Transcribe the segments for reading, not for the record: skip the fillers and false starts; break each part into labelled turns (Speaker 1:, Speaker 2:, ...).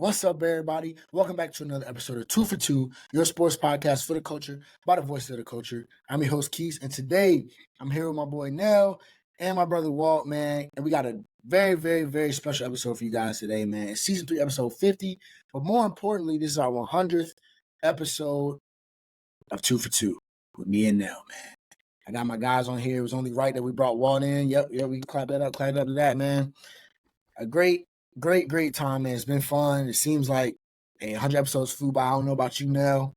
Speaker 1: What's up, everybody? Welcome back to another episode of Two for Two, your sports podcast for the culture, by the voice of the culture. I'm your host, Keith, and today I'm here with my boy Nell and my brother Walt, man. And we got a very, very, very special episode for you guys today, man. It's season 3, episode 50. But more importantly, this is our 100th episode of Two for Two with me and Nell, man. I got my guys on here. It was only right that we brought Walt in. Yep, we can clap it up to that, man. A great time, man. It's been fun. It seems like 100 episodes flew by. I don't know about you now,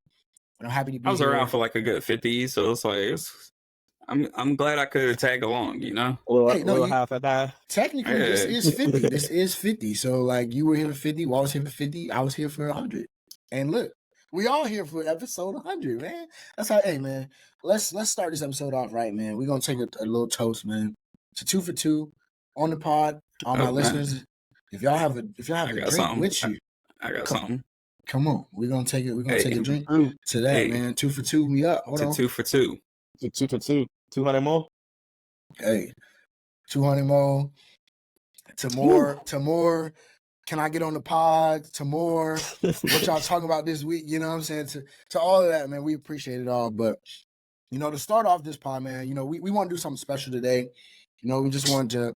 Speaker 1: but I'm happy to be
Speaker 2: I was
Speaker 1: here.
Speaker 2: around for like a good 50, so it's like I'm glad I could tag along, you know.
Speaker 3: Half of that.
Speaker 1: Technically, this is 50. This is 50. So like, you were here for 50, Walt was here for 50, I was here for 100. And look, we all here for episode 100, man. That's how. Hey, man, let's start this episode off right, man. We're gonna take a little toast, man. To Two for Two on the pod. All my listeners, if y'all have a drink
Speaker 2: something
Speaker 1: with you,
Speaker 2: I got something.
Speaker 1: Come on, we're gonna take it. We're gonna take a drink to that, man. 2 for 2, me up. Hold on.
Speaker 2: 2 for 2.
Speaker 3: 2 for 2. 200 more.
Speaker 1: Hey, 200 more. To more. Can I get on the pod? To more. What y'all talking about this week? You know what I'm saying? To all of that, man. We appreciate it all. But to start off this pod, man. We want to do something special today. We just wanted to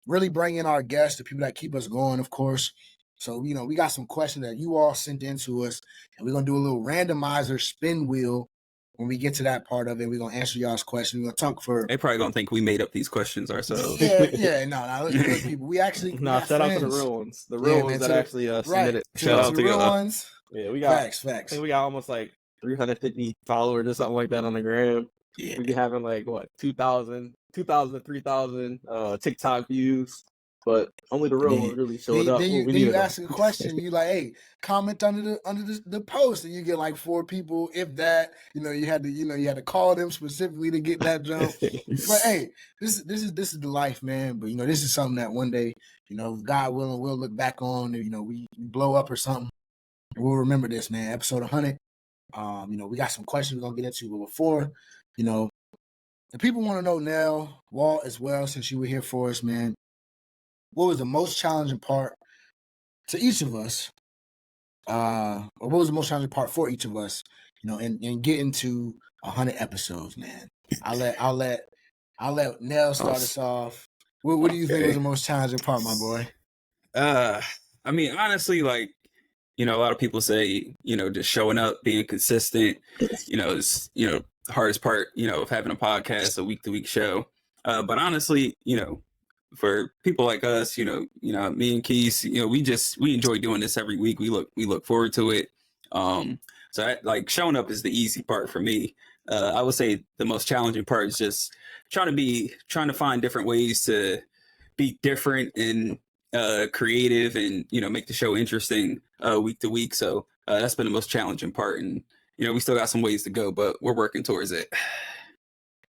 Speaker 1: really bring in our guests, the people that keep us going, of course. So, we got some questions that you all sent in to us, and we're going to do a little randomizer spin wheel when we get to that part of it. We're going to answer y'all's questions. We're going to talk for...
Speaker 2: They probably going to think we made up these questions ourselves.
Speaker 1: No, good people. We actually...
Speaker 3: shout out to the real ones. The real ones that actually submitted.
Speaker 1: Shout out to the real ones.
Speaker 3: Yeah, we got...
Speaker 1: Facts.
Speaker 3: I think we got almost like 350 followers or something like that on the gram. Yeah. We be having like, 2,000 to 3,000 TikTok views. But only the real ones really showed up.
Speaker 1: Then you ask a question. You like, hey, comment under the post, and you get like 4 people, if that. You had to call them specifically to get that jump. But hey, this is the life, man. But this is something that one day, God willing, we'll look back on. We blow up or something, and we'll remember this, man. Episode 100. We got some questions we're gonna get into, but before, the people want to know now, Walt as well, since you were here for us, man. What was the most challenging part to each of us, or what was the most challenging part for each of us, in getting to 100 episodes, man? I'll let Nell start us off. What do you think was the most challenging part, my boy?
Speaker 2: I mean, honestly, like, a lot of people say, just showing up, being consistent, is, the hardest part, of having a podcast, a week-to-week show. But honestly, for people like us, me and Keith, we enjoy doing this every week. We look forward to it. So showing up is the easy part for me. I would say the most challenging part is just trying to find different ways to be different and creative and, make the show interesting week to week. So that's been the most challenging part. And, we still got some ways to go, but we're working towards it.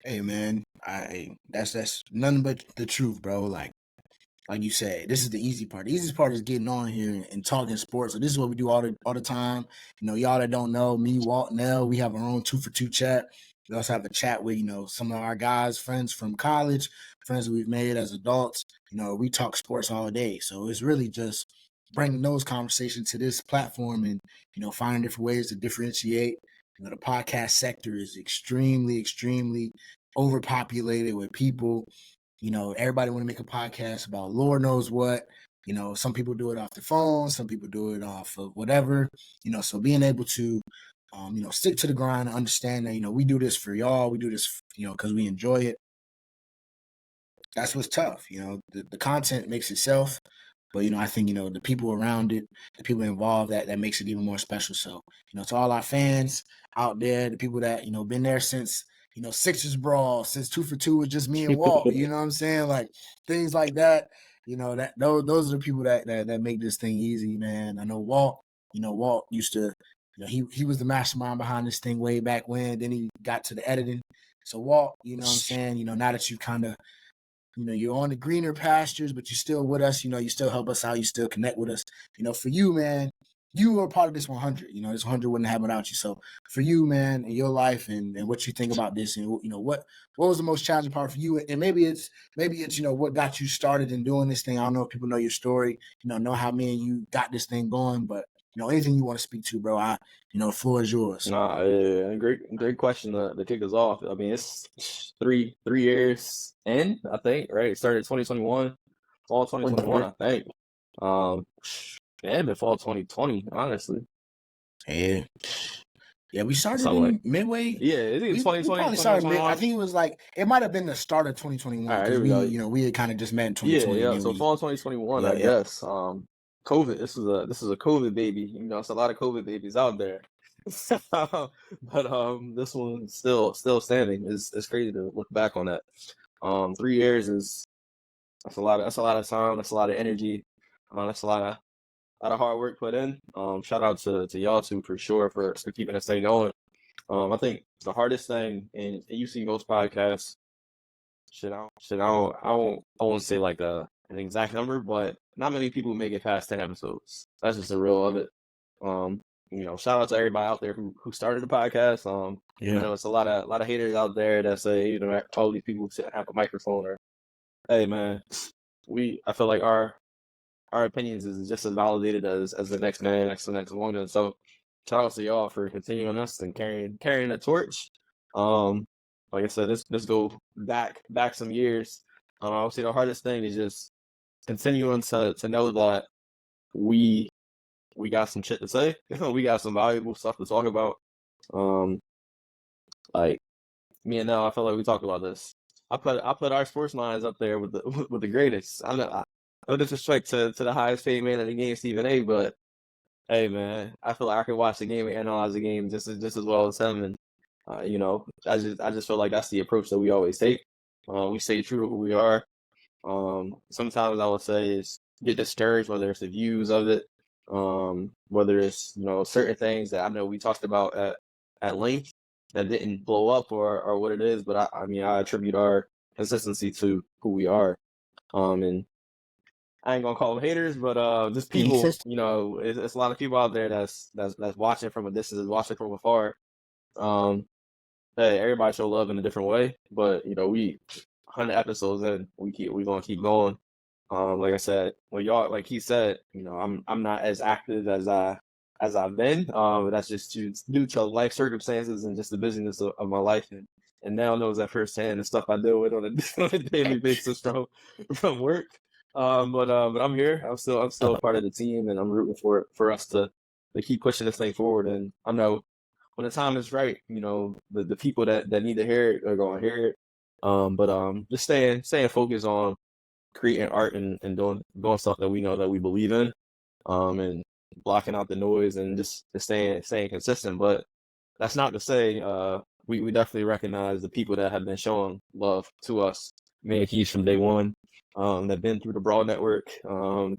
Speaker 1: Hey, man, that's nothing but the truth, bro. Like you said, this is the easy part. The easiest part is getting on here and talking sports. So this is what we do all the time. Y'all that don't know, me, Walt, Nell, we have our own 2 for 2 chat. We also have a chat with, some of our guys, friends from college, friends that we've made as adults. We talk sports all day. So it's really just bringing those conversations to this platform and, finding different ways to differentiate. The podcast sector is extremely, extremely overpopulated with people. Everybody want to make a podcast about Lord knows what. Some people do it off the phone. Some people do it off of whatever. So being able to, stick to the grind and understand that, we do this for y'all. We do this, because we enjoy it. That's what's tough. The content makes itself. But, I think, the people around it, the people involved, that makes it even more special. So, to all our fans out there, the people that, been there since, Sixers Brawl, since 2 for 2 was just me and Walt, you know what I'm saying? Like, things like that, those are the people that make this thing easy, man. I know Walt used to, he was the mastermind behind this thing way back when. Then he got to the editing. So, Walt, you know what I'm saying? Now that you kind of, you're on the greener pastures, but you're still with us. You still help us out. You still connect with us. For you, man, you were a part of this 100. You know, this 100 wouldn't happen without you. So for you, man, in your life and what you think about this, and you know, what was the most challenging part for you? And maybe it's you know what got you started in doing this thing. I don't know if people know your story, you know how me and you got this thing going, but you know, anything you want to speak to, bro, the floor is yours.
Speaker 3: Nah, yeah, great question to kick us off. I mean, it's 3 years in, I think, right? It started 2021, fall 2021, I think. Yeah, fall 2020, honestly.
Speaker 1: Yeah, we started in midway.
Speaker 3: Yeah, I think it's 2020.
Speaker 1: We probably started I think it was like it might have been the start of 2021 because we had kind of just met in 2020.
Speaker 3: Yeah. So fall 2021, I guess. COVID. This is a COVID baby. You know, it's a lot of COVID babies out there. But this one's still standing. It's crazy to look back on that. 3 years that's a lot of time. That's a lot of energy. That's a lot of hard work put in. Shout out to y'all too for sure for keeping us thing going. I think the hardest thing, and you see most podcasts, I won't say like an exact number, but not many people make it past 10 episodes. That's just the real of it. You know, shout out to everybody out there who started the podcast. You know, it's a lot of haters out there that say, you know, all these people shouldn't have a microphone, or hey man, I feel like our opinions is just as validated as the next man, the next woman. So shout out to y'all for continuing us and carrying the torch. Like I said, let's go back some years. I would say the hardest thing is just continuing to know that we got some shit to say. We got some valuable stuff to talk about. Like me and Nell, I feel like we talk about this. I put our sports lines up there with the greatest. No disrespect to the highest paid man in the game, Stephen A. But hey, man, I feel like I can watch the game and analyze the game just as well as him. And you know, I just feel like that's the approach that we always take. We stay true to who we are. Sometimes I would say is get discouraged, whether it's the views of it, whether it's, you know, certain things that I know we talked about at length that didn't blow up or what it is. But I mean, I attribute our consistency to who we are. And I ain't gonna call them haters, but just people. You know, it's a lot of people out there that's watching from a distance, watching from afar. Hey, everybody show love in a different way, but you know, we 100 episodes in, we gonna keep going. Like I said, well, y'all, like he said, you know, I'm not as active as I've been. That's just due to life circumstances and just the busyness of my life, and now knows that firsthand the stuff I deal with on a daily basis from work. But I'm here. I'm still a part of the team, and I'm rooting for us to keep pushing this thing forward. And I know when the time is right, you know, the people that need to hear it are going to hear it. But just staying focused on creating art and doing stuff that we know that we believe in, and blocking out the noise and just staying consistent. But that's not to say we definitely recognize the people that have been showing love to us, me and Keys from day one. That been through the Brawl Network,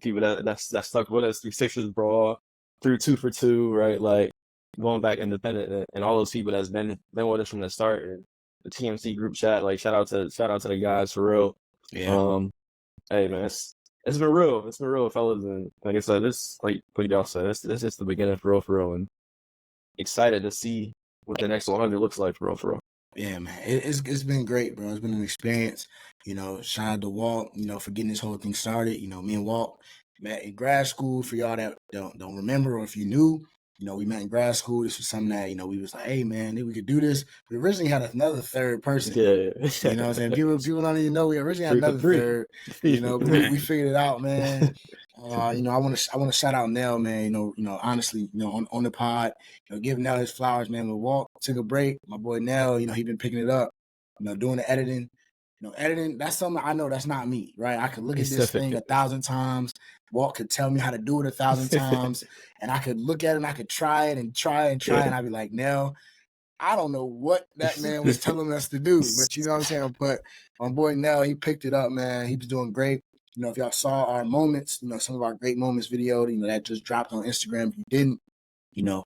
Speaker 3: people that stuck with us through Sixers Brawl, through 2 for 2, right? Like going back independent, and all those people that's been with us from the start, and the TMC group chat. Like shout out to the guys for real. Yeah. Hey man, it's been real. It's been real, fellas. And like I said, this like y'all said, this is the beginning for real, and excited to see what the next 100 looks like for real.
Speaker 1: Yeah, man, it's been great, bro. It's been an experience. You know, shout out to Walt, you know, for getting this whole thing started. You know, me and Walt met in grad school. For y'all that don't remember, or if you knew, you know, we met in grad school. This was something that, you know, we was like, hey man, we could do this. We originally had another third person. Yeah. You know what I'm saying? People don't even know we originally had another third. You know, but we figured it out, man. You know, I want to shout out Nell, man. You know, honestly, you know, on the pod, you know, give Nell his flowers, man. When Walt took a break, my boy Nell, you know, he been picking it up, you know, doing the editing. You know, editing, that's something I know that's not me, right? I could look at this thing 1,000 times. Walt could tell me how to do it 1,000 times, and I could look at it and I could try it and try and I'd be like, Nell, I don't know what that man was telling us to do, but you know what I'm saying? But my boy Nell, he picked it up, man. He was doing great. You know, if y'all saw our moments, you know, some of our great moments video, you know, that just dropped on Instagram. If you didn't, you know,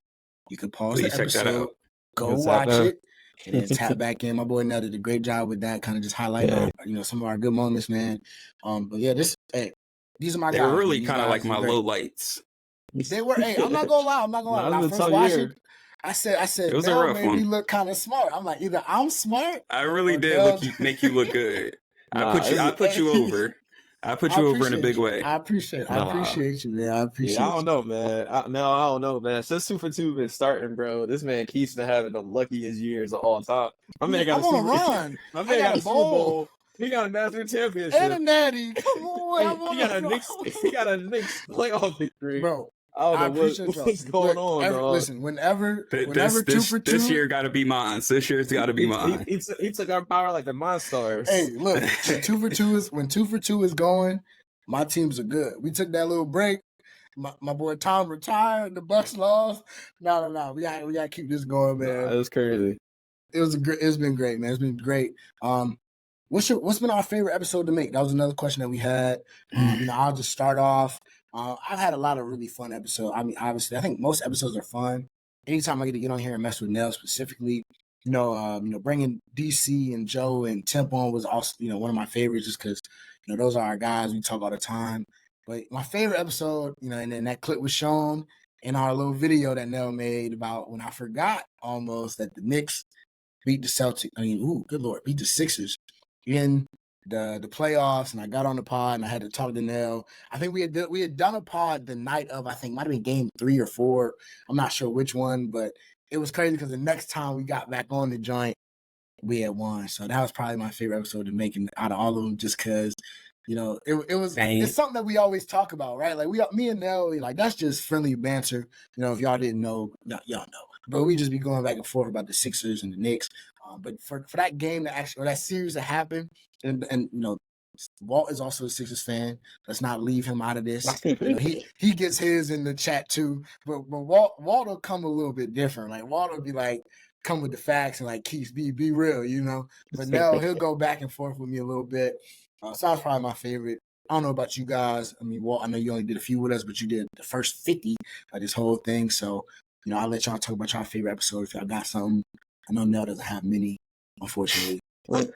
Speaker 1: you could pause the episode, go watch it, and then tap back in. My boy Nell did a great job with that, kind of just highlighting, you know, some of our good moments, man. But yeah, these are my guys.
Speaker 2: They're really kind of like my low lights.
Speaker 1: They were. Hey, I'm not gonna lie. I'm not gonna lie. When I first watched it, I said,
Speaker 2: it was a
Speaker 1: Mel
Speaker 2: rough
Speaker 1: made
Speaker 2: one.
Speaker 1: me look kind of smart. I'm like, either I'm smart.
Speaker 2: I really did make you look good. I put you over. I put you over in a big way.
Speaker 1: I appreciate you, man. I appreciate
Speaker 3: I don't know, man. I don't know, man. Since 2 for 2 been starting, bro, this man keeps been having the luckiest years of all time. My man got a Super
Speaker 1: run.
Speaker 3: My man got a Super Bowl. He got a national championship.
Speaker 1: And a natty. Come on.
Speaker 3: He got a Knicks playoff victory.
Speaker 1: Bro,
Speaker 3: I don't know what's going on, dog.
Speaker 1: Listen, whenever 2 for 2.
Speaker 2: This year got to be mine. This year's got to be mine.
Speaker 3: He took our power like the Monstars.
Speaker 1: Hey, look, when 2 for 2 is going, my teams are good. We took that little break. My boy Tom retired. The Bucks lost. No. We gotta keep this going, man.
Speaker 3: That was crazy.
Speaker 1: It's been great, man. It's been great. What's been our favorite episode to make? That was another question that we had. I'll just start off. I've had a lot of really fun episodes. I mean, obviously, I think most episodes are fun. Anytime I get to get on here and mess with Nell specifically, bringing DC and Joe and Temp on was also, one of my favorites, just because, those are our guys. We talk all the time. But my favorite episode, and then that clip was shown in our little video that Nell made about when I forgot almost that the Knicks beat the Celtics. Good Lord, beat the Sixers in the playoffs, and I got on the pod and I had to talk to Nell. I think we had done a pod the night of, I think might have been game 3 or 4. I'm not sure which one, but it was crazy because the next time we got back on the joint, we had won. So that was probably my favorite episode to make out of all of them, just because it's something that we always talk about, right? Like me and Nell, like that's just friendly banter. If y'all didn't know, y'all know. But we just be going back and forth about the Sixers and the Knicks. But for that game that series to happen, and Walt is also a Sixers fan. Let's not leave him out of this. He gets his in the chat too. But Walt will come a little bit different. Like Walt will be like, come with the facts and like Keith, be real, But now he'll go back and forth with me a little bit. So that's probably my favorite. I don't know about you guys. I mean, Walt, I know you only did a few with us, but you did the first 50 of this whole thing. So, I'll let y'all talk about your favorite episode if y'all got something. I know Nell doesn't have many, unfortunately. But,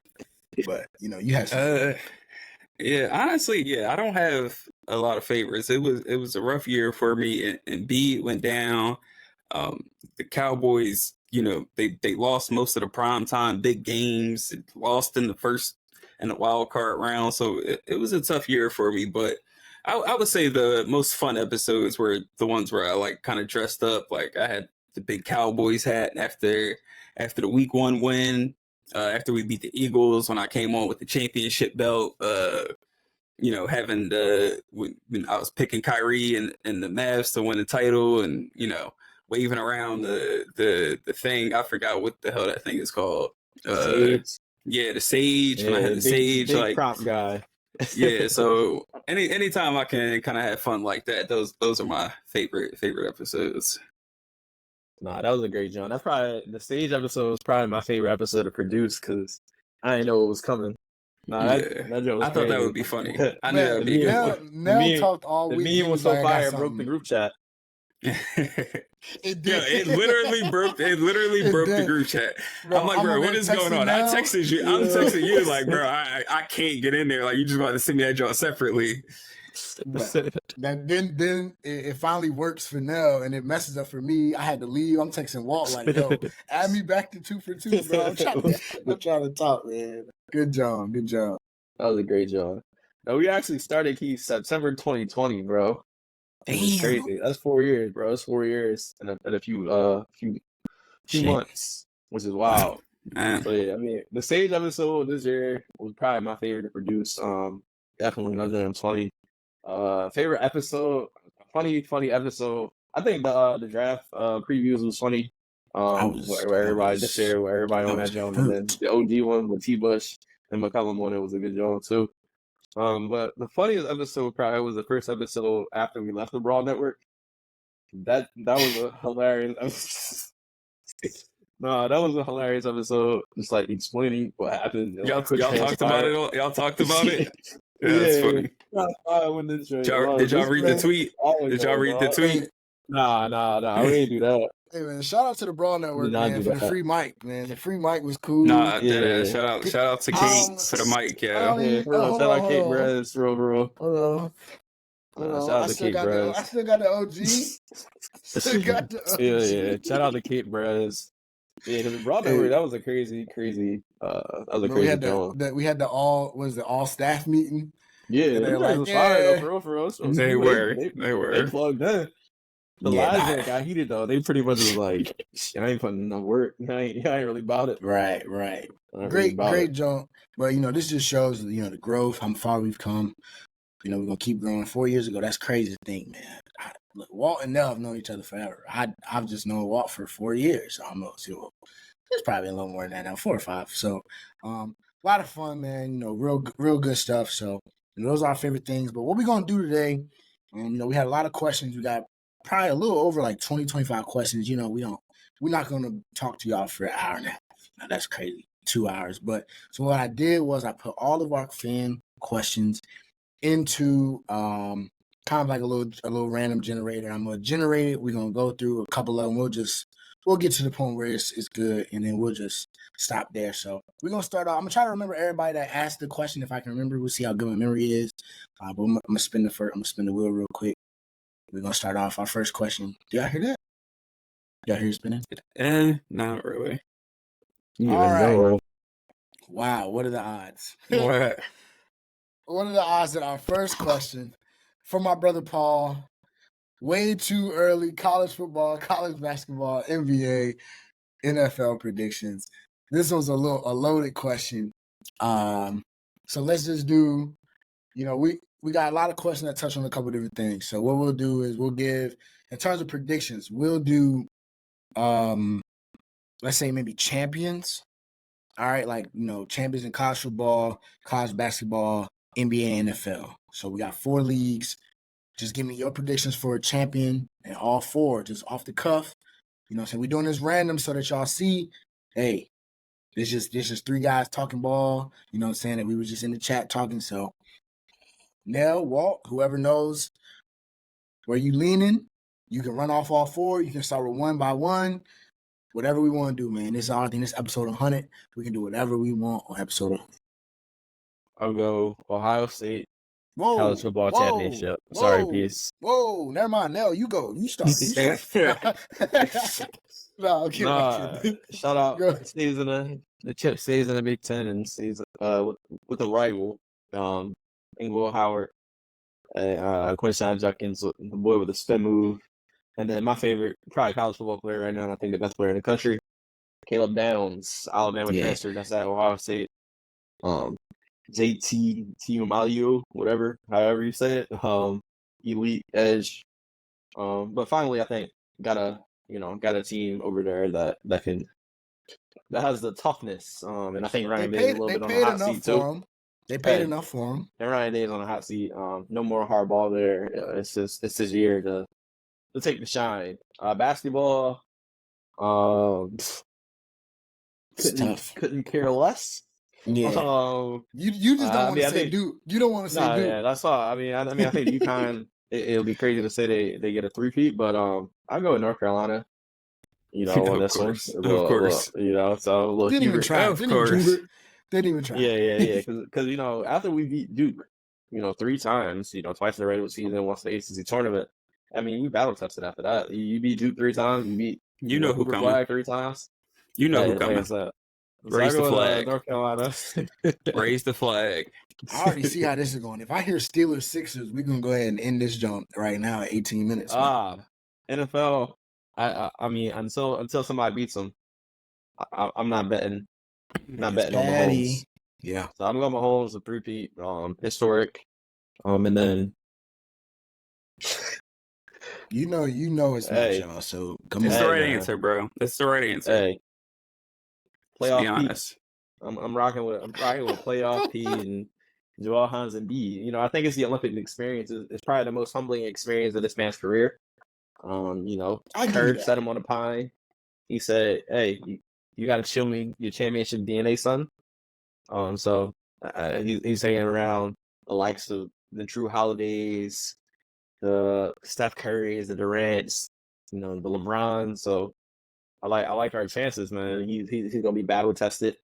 Speaker 1: you have some.
Speaker 2: Yeah, honestly, I don't have a lot of favorites. It was a rough year for me, and B went down. The Cowboys, they lost most of the primetime big games, lost in the wild card round. So it was a tough year for me, but I would say the most fun episodes were the ones where I like kind of dressed up. Like I had the big Cowboys hat after the week 1 win, after we beat the Eagles, when I came on with the championship belt, having when I was picking Kyrie and the Mavs to win the title, and, waving around the thing. I forgot what the hell that thing is called. Yeah, the sage. When I had the sage,
Speaker 3: big
Speaker 2: like
Speaker 3: prop guy.
Speaker 2: Yeah, so anytime I can kind of have fun like that, those are my favorite episodes.
Speaker 3: Nah, that was a great job. That's probably the stage episode was probably my favorite episode to produce because I didn't know it was coming. Nah, that joke was
Speaker 2: I thought that would be funny. I knew that would be good.
Speaker 1: Nell talked all week.
Speaker 3: The meme was so fire, broke the group chat.
Speaker 1: It did.
Speaker 2: Yeah, it literally broke the group chat.
Speaker 1: Bro,
Speaker 2: I'm like, bro, what is going on?
Speaker 1: Nell.
Speaker 2: I texted you. I'm texting you like, bro, I can't get in there. Like, you just want to send me that job separately.
Speaker 1: Then it finally works for Nell, and it messes up for me. I had to leave. I'm texting Walt like, yo, add me back to 2 for 2, bro. I'm trying to talk, man. Good job.
Speaker 3: That was a great job. No, we actually started Keith September 2020, bro. That's crazy. That's 4 years, bro. That's 4 years and a few months, which is wild.
Speaker 2: Man.
Speaker 3: So yeah, I mean, the stage episode this year was probably my favorite to produce. Definitely another than 20. Favorite episode, funny episode. I think the draft previews was funny. Where everybody on that joint, and then the OG one with T Bush and McCollum one, it was a good joint too. But the funniest episode probably was the first episode after we left the Brawl Network. That was a hilarious. No, that was a hilarious episode. Just like explaining what happened.
Speaker 2: Y'all talked about it. Y'all talked about it. Yeah, that's funny. Did y'all read the tweet? Did y'all read the tweet?
Speaker 3: Nah. We didn't do that.
Speaker 1: Hey man, shout out to the Brawl Network, man, for the free mic, man. The free mic was cool.
Speaker 2: Nah, yeah. Shout out to Kate for the mic, yeah.
Speaker 3: Shout out Kate Perez, real. Shout out to Cape Bros.
Speaker 1: I still got the OG. Still got the OG.
Speaker 3: Yeah. Shout out to Cape Bros. Yeah, because Raw Network, that was a crazy. That was a crazy joint.
Speaker 1: We had the all staff meeting.
Speaker 3: Yeah,
Speaker 1: they're
Speaker 3: like, fire though, for real. So
Speaker 2: they were. They
Speaker 3: plugged in. The lives that got heated though. They pretty much was like, I ain't putting enough work. I ain't really about it.
Speaker 1: Right. Great jump. But this just shows the growth, how far we've come. We're gonna keep growing. 4 years ago, that's crazy to think, man. Look, Walt and Nell have known each other forever. I've just known Walt for 4 years almost. It's probably a little more than that now, 4 or 5. So, a lot of fun, man. Real good stuff. So, those are our favorite things. But what we're gonna do today, we had a lot of questions. We got probably a little over like 20, 25 questions. We're not gonna talk to y'all for an hour and a half. That's crazy. 2 hours. But so what I did was I put all of our fan questions into kind of like a little random generator. I'm gonna generate it. We're gonna go through a couple of them. We'll get to the point where it's good, and then we'll just stop there. So we're gonna start off. I'm gonna try to remember everybody that asked the question. If I can remember, we'll see how good my memory is. But I'm gonna spin the wheel real quick. We're gonna start off our first question. Do y'all hear that? Y'all hear it spinning?
Speaker 2: Not really.
Speaker 1: All right. Wow, what are the odds?
Speaker 2: What?
Speaker 1: What are the odds that our first question from my brother Paul, way too early, college football, college basketball, NBA, NFL predictions. This was a loaded question. So let's just do, we got a lot of questions that touch on a couple different things. So what we'll do is we'll give, in terms of predictions, we'll do, let's say maybe champions. All right, like, champions in college football, college basketball, NBA, and NFL. So we got 4 leagues. Just give me your predictions for a champion and all 4, just off the cuff. So we're doing this random so that y'all see, hey, this just 3 guys talking ball. Saying that we were just in the chat talking. So Nell, Walt, whoever knows where you leaning, you can run off all 4. You can start with 1 by 1. Whatever we want to do, man. I think this episode 100. We can do whatever we want on episode 100.
Speaker 3: I'll go Ohio State college football championship. Sorry, peace.
Speaker 1: Whoa, never mind. Nell, you go. You start. No, I'm kidding.
Speaker 3: Shout out. Stays in the chip stays in the Big Ten and stays with the rival, Inglewood Howard, Quinshon Judkins, the boy with the spin move. And then my favorite, probably college football player right now, and I think the best player in the country, Caleb Downs, Alabama transfer. That's at Ohio State. JT Tiumalio, however you say it. Elite edge. But finally, I think got a team over there that has the toughness. And I think Ryan Day is a little bit on the hot seat too.
Speaker 1: They paid enough for him.
Speaker 3: And Ryan Day is on the hot seat. No more hardball there. It's his year to take the shine. Basketball, couldn't care less.
Speaker 1: Yeah. You just don't want to say Duke. You don't want to say Duke.
Speaker 3: Yeah, that's all. I mean, I think UConn. It'll be crazy to say they get a 3-peat, but I'll go with North Carolina. On this one,
Speaker 2: of course.
Speaker 3: So
Speaker 1: didn't even try.
Speaker 2: Of course.
Speaker 1: Didn't even try.
Speaker 3: Yeah. Because after we beat Duke, 3 times, twice in the regular season, once the ACC tournament. I mean, we battle tested after that. You beat Duke 3 times. You beat
Speaker 2: who coming.
Speaker 3: Flag 3 times.
Speaker 2: Who coming. Raise the flag.
Speaker 3: North Carolina.
Speaker 2: Raise the flag.
Speaker 1: I already see how this is going. If I hear Steelers Sixers, we're gonna go ahead and end this jump right now at 18 minutes.
Speaker 3: NFL. I mean, until somebody beats them, I'm not betting. Not betting on Mahomes.
Speaker 1: Yeah.
Speaker 3: So I'm going Mahomes a 3-peat, historic, and then.
Speaker 1: You know it's not y'all. So come on.
Speaker 2: It's the right answer, bro. It's the right answer.
Speaker 3: Hey. Playoff
Speaker 2: be honest.
Speaker 3: I'm rocking with playoff P and Joel Hans and B. I think it's the Olympic experience. It's probably the most humbling experience of this man's career. Kurt set him on a pine. He said, "Hey, you got to show me your championship DNA, son." So he's hanging around the likes of the Drew Holidays, the Steph Currys, the Durants, the LeBron. So I like our chances, man. He's gonna be battle tested.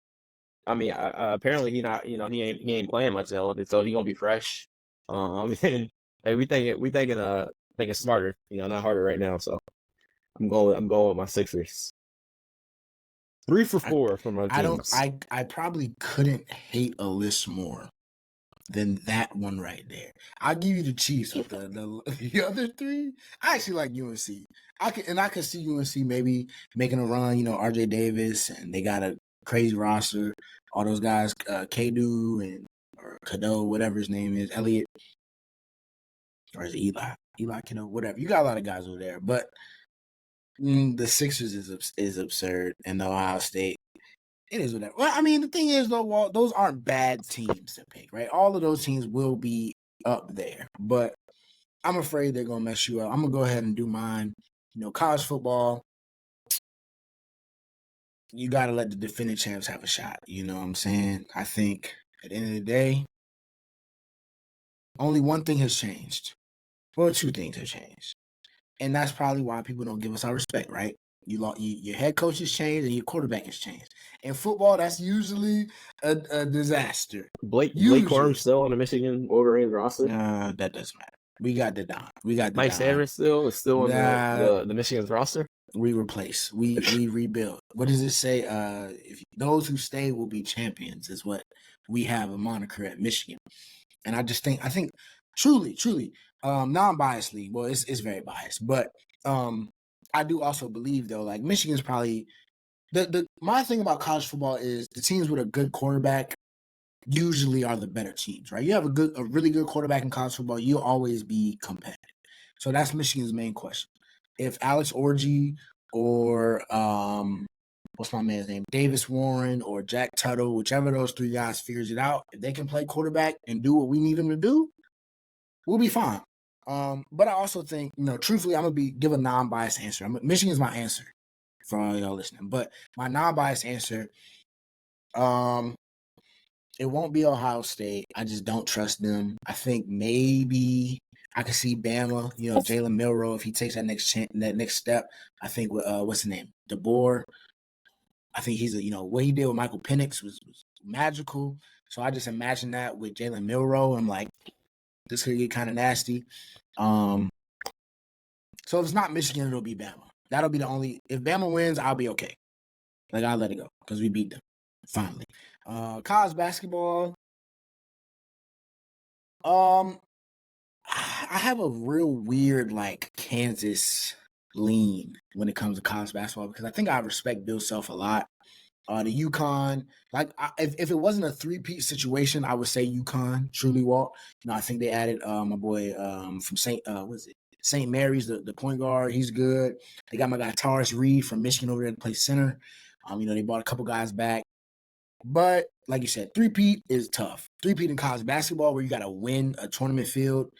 Speaker 3: I mean, apparently he ain't playing much, so he gonna be fresh. And Hey, we thinking smarter, not harder right now. So I'm going with my Sixers. 3 for 4 from our teams.
Speaker 1: I probably couldn't hate a list more than that one right there. I'll give you the Chiefs with the other three. I actually like UNC. I can see UNC maybe making a run. RJ Davis, and they got a crazy roster. All those guys, Kadu or Kado, whatever his name is, Elliott, or is it Eli Kado, whatever. You got a lot of guys over there, but the Sixers is absurd, and the Ohio State. It is whatever. Well, I mean, the thing is, though, Walt, those aren't bad teams to pick, right? All of those teams will be up there, but I'm afraid they're going to mess you up. I'm going to go ahead and do mine. College football, you got to let the defending champs have a shot. You know what I'm saying? I think at the end of the day, only one thing has changed. Well, two things have changed. And that's probably why people don't give us our respect, right? Your head coach has changed and your quarterback has changed. In football, that's usually a disaster.
Speaker 3: Blake Corum still on the Michigan Wolverines roster?
Speaker 1: That doesn't matter. We got the Don. We got the
Speaker 3: Mike
Speaker 1: Don.
Speaker 3: Sanders is still on the Michigan's roster?
Speaker 1: We replace. We rebuild. What does it say? If those who stay will be champions is what we have a moniker at Michigan. And I think truly, non-biasedly, well, it's very biased, but I do also believe though, like Michigan's probably my thing about college football is the teams with a good quarterback usually are the better teams, right? You have a really good quarterback in college football, you'll always be competitive. So that's Michigan's main question. If Alex Orji or what's my man's name, Davis Warren or Jack Tuttle, whichever of those three guys figures it out, if they can play quarterback and do what we need them to do, we'll be fine. But I also think, truthfully, I'm gonna give a non-biased answer. Michigan's my answer for all y'all listening. But my non-biased answer, it won't be Ohio State. I just don't trust them. I think maybe I could see Bama, Jalen Milroe, if he takes that next step. I think what's his name, DeBoer. I think he's what he did with Michael Penix was magical. So I just imagine that with Jalen Milroe. I'm like, this could get kind of nasty. So if it's not Michigan, it'll be Bama. That'll be the only. If Bama wins, I'll be okay. Like, I'll let it go because we beat them finally. College basketball. I have a real weird Kansas lean when it comes to college basketball because I think I respect Bill Self a lot. The UConn, if it wasn't a three-peat situation, I would say UConn, truly, Walt. I think they added my boy from St. Mary's, the point guard. He's good. They got my guy Taurus Reed from Michigan over there to play center. They bought a couple guys back. But like you said, three-peat is tough. Three-peat in college basketball where you got to win a tournament field,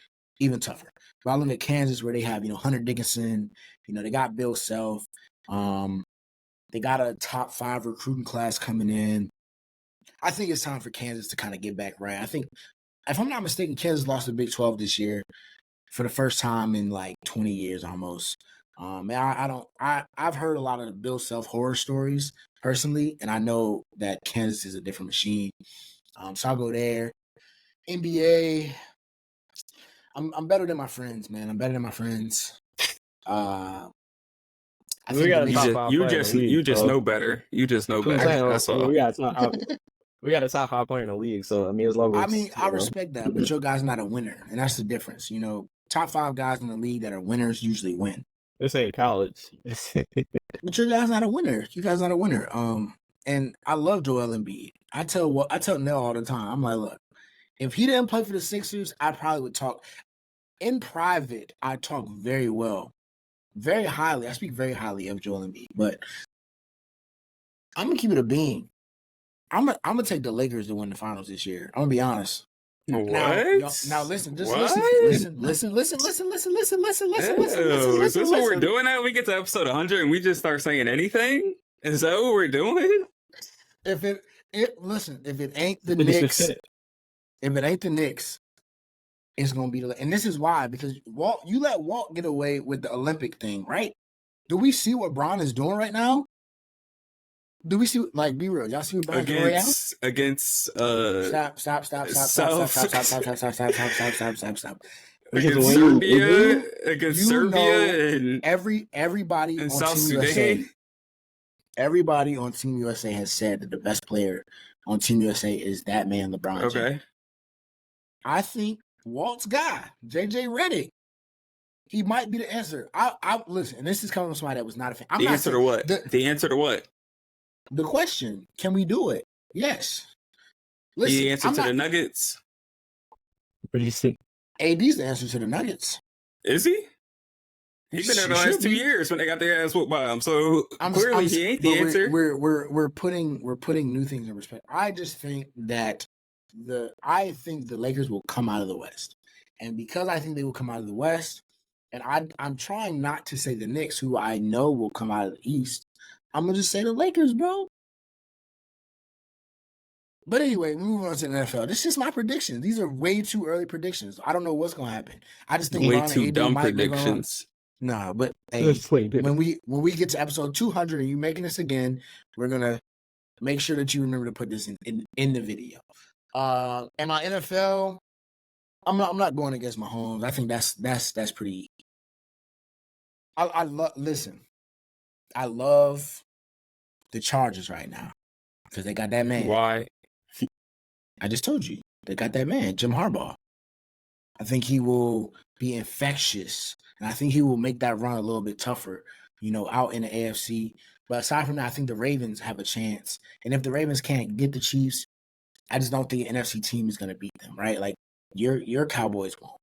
Speaker 1: even tougher. But I look at Kansas where they have, Hunter Dickinson. They got Bill Self. They got a top 5 recruiting class coming in. I think it's time for Kansas to kind of get back right. I think, if I'm not mistaken, Kansas lost the Big 12 this year for the first time in 20 years almost. I've heard a lot of the Bill Self horror stories personally, and I know that Kansas is a different machine. So I'll go there. NBA, I'm better than my friends, man. I'm better than my friends.
Speaker 2: You just know better. You just know better. That's all.
Speaker 3: We got a top 5 player in the league, so as long as
Speaker 1: I respect that, but your guy's not a winner, and that's the difference. Top 5 guys in the league that are winners usually win.
Speaker 3: This ain't college.
Speaker 1: But your guy's not a winner. You guys not a winner. And I love Joel Embiid. I tell Nell all the time. I'm like, look, if he didn't play for the Sixers, I probably would talk in private. I talk very well. Very highly. I speak very highly of Joel Embiid, but I'm gonna keep it a beam. I'm gonna take the Lakers to win the finals this year. I'm gonna be honest.
Speaker 2: What?
Speaker 1: Now listen. Just listen. Listen.
Speaker 2: Is this what we're doing now? We get to episode 100 and we just start saying anything? Is that what we're doing?
Speaker 1: If it ain't the Knicks, it's gonna be and this is why, because you let Walt get away with the Olympic thing, right? Do we see what Bron is doing right now? Do we see, be real? Y'all see what Bron's doing right now? Stop.
Speaker 2: against
Speaker 3: Wayne.
Speaker 2: Serbia, against
Speaker 1: you know
Speaker 2: Serbia, and
Speaker 1: everybody on
Speaker 2: South
Speaker 1: Team USA.
Speaker 2: Sudan.
Speaker 1: Everybody on Team USA has said that the best player on Team USA is that man, LeBron James.
Speaker 2: Okay.
Speaker 1: I think Walt's guy, JJ Redick, he might be the answer. I listen, and this is coming from somebody that was not a fan.
Speaker 2: The answer to what? The answer to what?
Speaker 1: The question: can we do it? Yes. Listen,
Speaker 2: The answer to the Nuggets.
Speaker 3: What do you think?
Speaker 1: AD's the answer to the Nuggets.
Speaker 2: Is he? He's been there the last 2 years when they got their ass whooped by him. So clearly he ain't the answer.
Speaker 1: We're putting new things in perspective. I just think that the Lakers will come out of the West, and because I think they will come out of the West, and I'm trying not to say the Knicks, who I know will come out of the East. I'm gonna just say the Lakers, bro. But anyway, moving on to the NFL. This is just my predictions. These are way too early predictions. I don't know what's gonna happen. I just think
Speaker 2: way
Speaker 1: LeBron
Speaker 2: too
Speaker 1: and AD
Speaker 2: dumb
Speaker 1: might
Speaker 2: predictions.
Speaker 1: Nah, but hey,
Speaker 3: Wait,
Speaker 1: when we get to episode 200 and you making this again, we're gonna make sure that you remember to put this in the video. And my NFL, I'm not going against Mahomes. I think that's pretty. I love the Chargers right now because they got that man.
Speaker 2: Why?
Speaker 1: I just told you they got that man, Jim Harbaugh. I think he will be infectious, and I think he will make that run a little bit tougher, out in the AFC. But aside from that, I think the Ravens have a chance. And if the Ravens can't get the Chiefs, I just don't think an NFC team is going to beat them, right? Like, your Cowboys won't.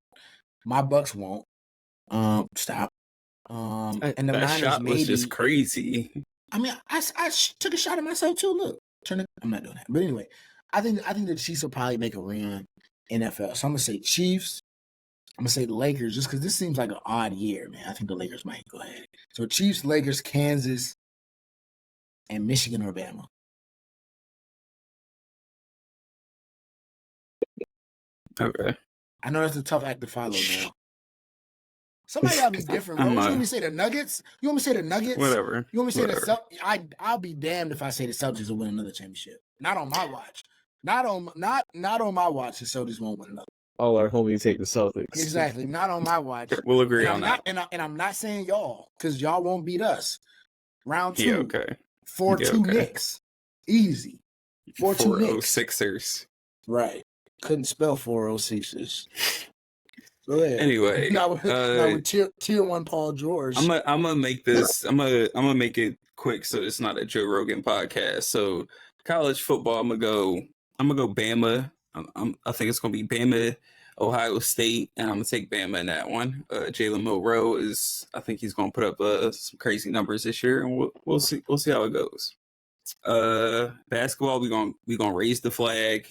Speaker 1: My Bucks won't. Stop. And the
Speaker 2: that
Speaker 1: Niners
Speaker 2: shot
Speaker 1: maybe.
Speaker 2: was just crazy.
Speaker 1: I mean, I took a shot at myself too. Look, I'm not doing that. But anyway, I think the Chiefs will probably make a run in NFL. So I'm gonna say Chiefs. I'm gonna say the Lakers, just because this seems like an odd year, man. I think the Lakers might go ahead. So Chiefs, Lakers, Kansas, and Michigan or Bama.
Speaker 2: Okay.
Speaker 1: I know that's a tough act to follow now. Somebody gotta be different, bro. You want me to say the Nuggets? You want me to say the Nuggets?
Speaker 2: Whatever.
Speaker 1: You want me to say I'll be damned if I say the Celtics will win another championship. Not on my watch. Not on my watch. The Celtics won't win another.
Speaker 3: All our homies take the Celtics.
Speaker 1: Exactly. Not on my watch.
Speaker 2: We'll agree on that.
Speaker 1: And I'm not saying y'all, because y'all won't beat us. Round 2.
Speaker 2: Yeah, okay.
Speaker 1: 4-2 Knicks. Easy. 4-2 Knicks.
Speaker 2: 406ers.
Speaker 1: Right. Couldn't spell 406ers. Go ahead.
Speaker 2: Anyway,
Speaker 1: now with tier 1 Paul George.
Speaker 2: I'm gonna make this. I'm gonna make it quick so it's not a Joe Rogan podcast. So college football, I'm gonna go Bama. I think it's gonna be Bama, Ohio State, and I'm gonna take Bama in that one. Jalen Milroe I think he's gonna put up some crazy numbers this year, and we'll see how it goes. Basketball, we gonna raise the flag.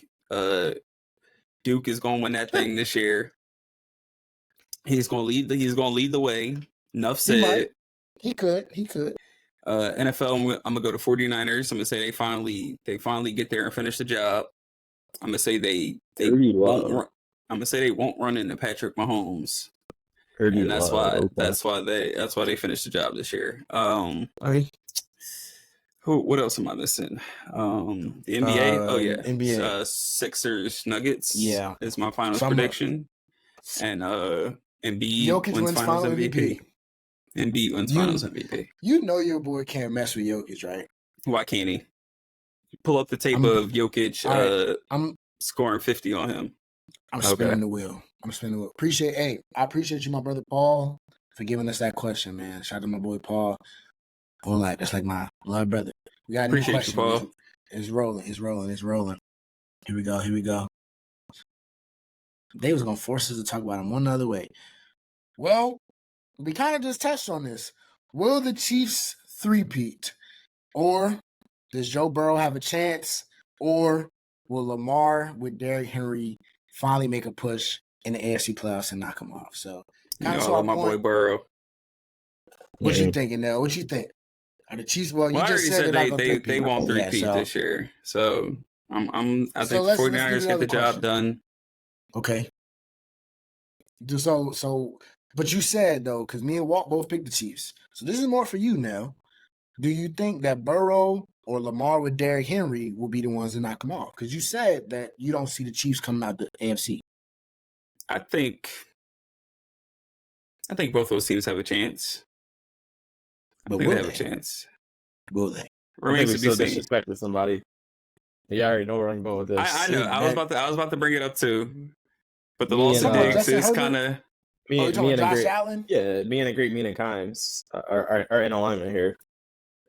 Speaker 2: Duke is gonna win that thing this year. He's gonna lead the way. Enough said.
Speaker 1: He could.
Speaker 2: NFL, I'm gonna go to 49ers. I'm gonna say they finally get there and finish the job. I'm gonna say they won't run. I'm gonna say they won't run into Patrick Mahomes. And that's why they finished the job this year. What else am I missing? The NBA. NBA. Sixers Nuggets.
Speaker 1: Yeah,
Speaker 2: is my finals prediction. And Embiid wins finals MVP. Embiid wins finals MVP.
Speaker 1: You know your boy can't mess with Jokic, right?
Speaker 2: Why can't he? Pull up the tape of Jokic I'm scoring 50 on him.
Speaker 1: I'm spinning the wheel. I appreciate you, my brother Paul, for giving us that question, man. Shout out to my boy Paul. That's like my blood brother. We got a new question. You, Paul. It's rolling. Here we go. They was gonna force us to talk about him one other way. Well, we kind of just touched on this. Will the Chiefs three-peat? Or does Joe Burrow have a chance? Or will Lamar with Derrick Henry finally make a push in the AFC playoffs and knock him off? So,
Speaker 2: I love my boy Burrow.
Speaker 1: What you thinking now? What you think? Are the Chiefs? Well, you
Speaker 2: I
Speaker 1: just
Speaker 2: said they won't three-peat this year. So I think 49ers get the job done.
Speaker 1: Okay. So, but you said though, because me and Walt both picked the Chiefs. So this is more for you now. Do you think that Burrow or Lamar with Derrick Henry will be the ones to knock him off? Because you said that you don't see the Chiefs coming out the AFC.
Speaker 2: I think I think both those teams have a chance.
Speaker 1: But
Speaker 2: I think
Speaker 1: will
Speaker 2: they have
Speaker 1: they?
Speaker 2: a chance.
Speaker 1: Will they?
Speaker 3: I think
Speaker 2: Remains
Speaker 3: we
Speaker 2: to be
Speaker 3: still
Speaker 2: seen.
Speaker 3: disrespected somebody. You already know where I'm going with this.
Speaker 2: I know. I was about to bring it up too, but the
Speaker 3: Me
Speaker 2: loss
Speaker 3: and,
Speaker 2: of
Speaker 1: Talking about
Speaker 2: Diggs
Speaker 1: Justin
Speaker 2: is
Speaker 1: Herbert?
Speaker 2: kind of.
Speaker 1: Oh, you
Speaker 3: me
Speaker 1: talking
Speaker 3: and
Speaker 1: about
Speaker 3: a
Speaker 1: Josh
Speaker 3: great,
Speaker 1: Allen?
Speaker 3: yeah, me and a great Mina Kimes are in alignment here.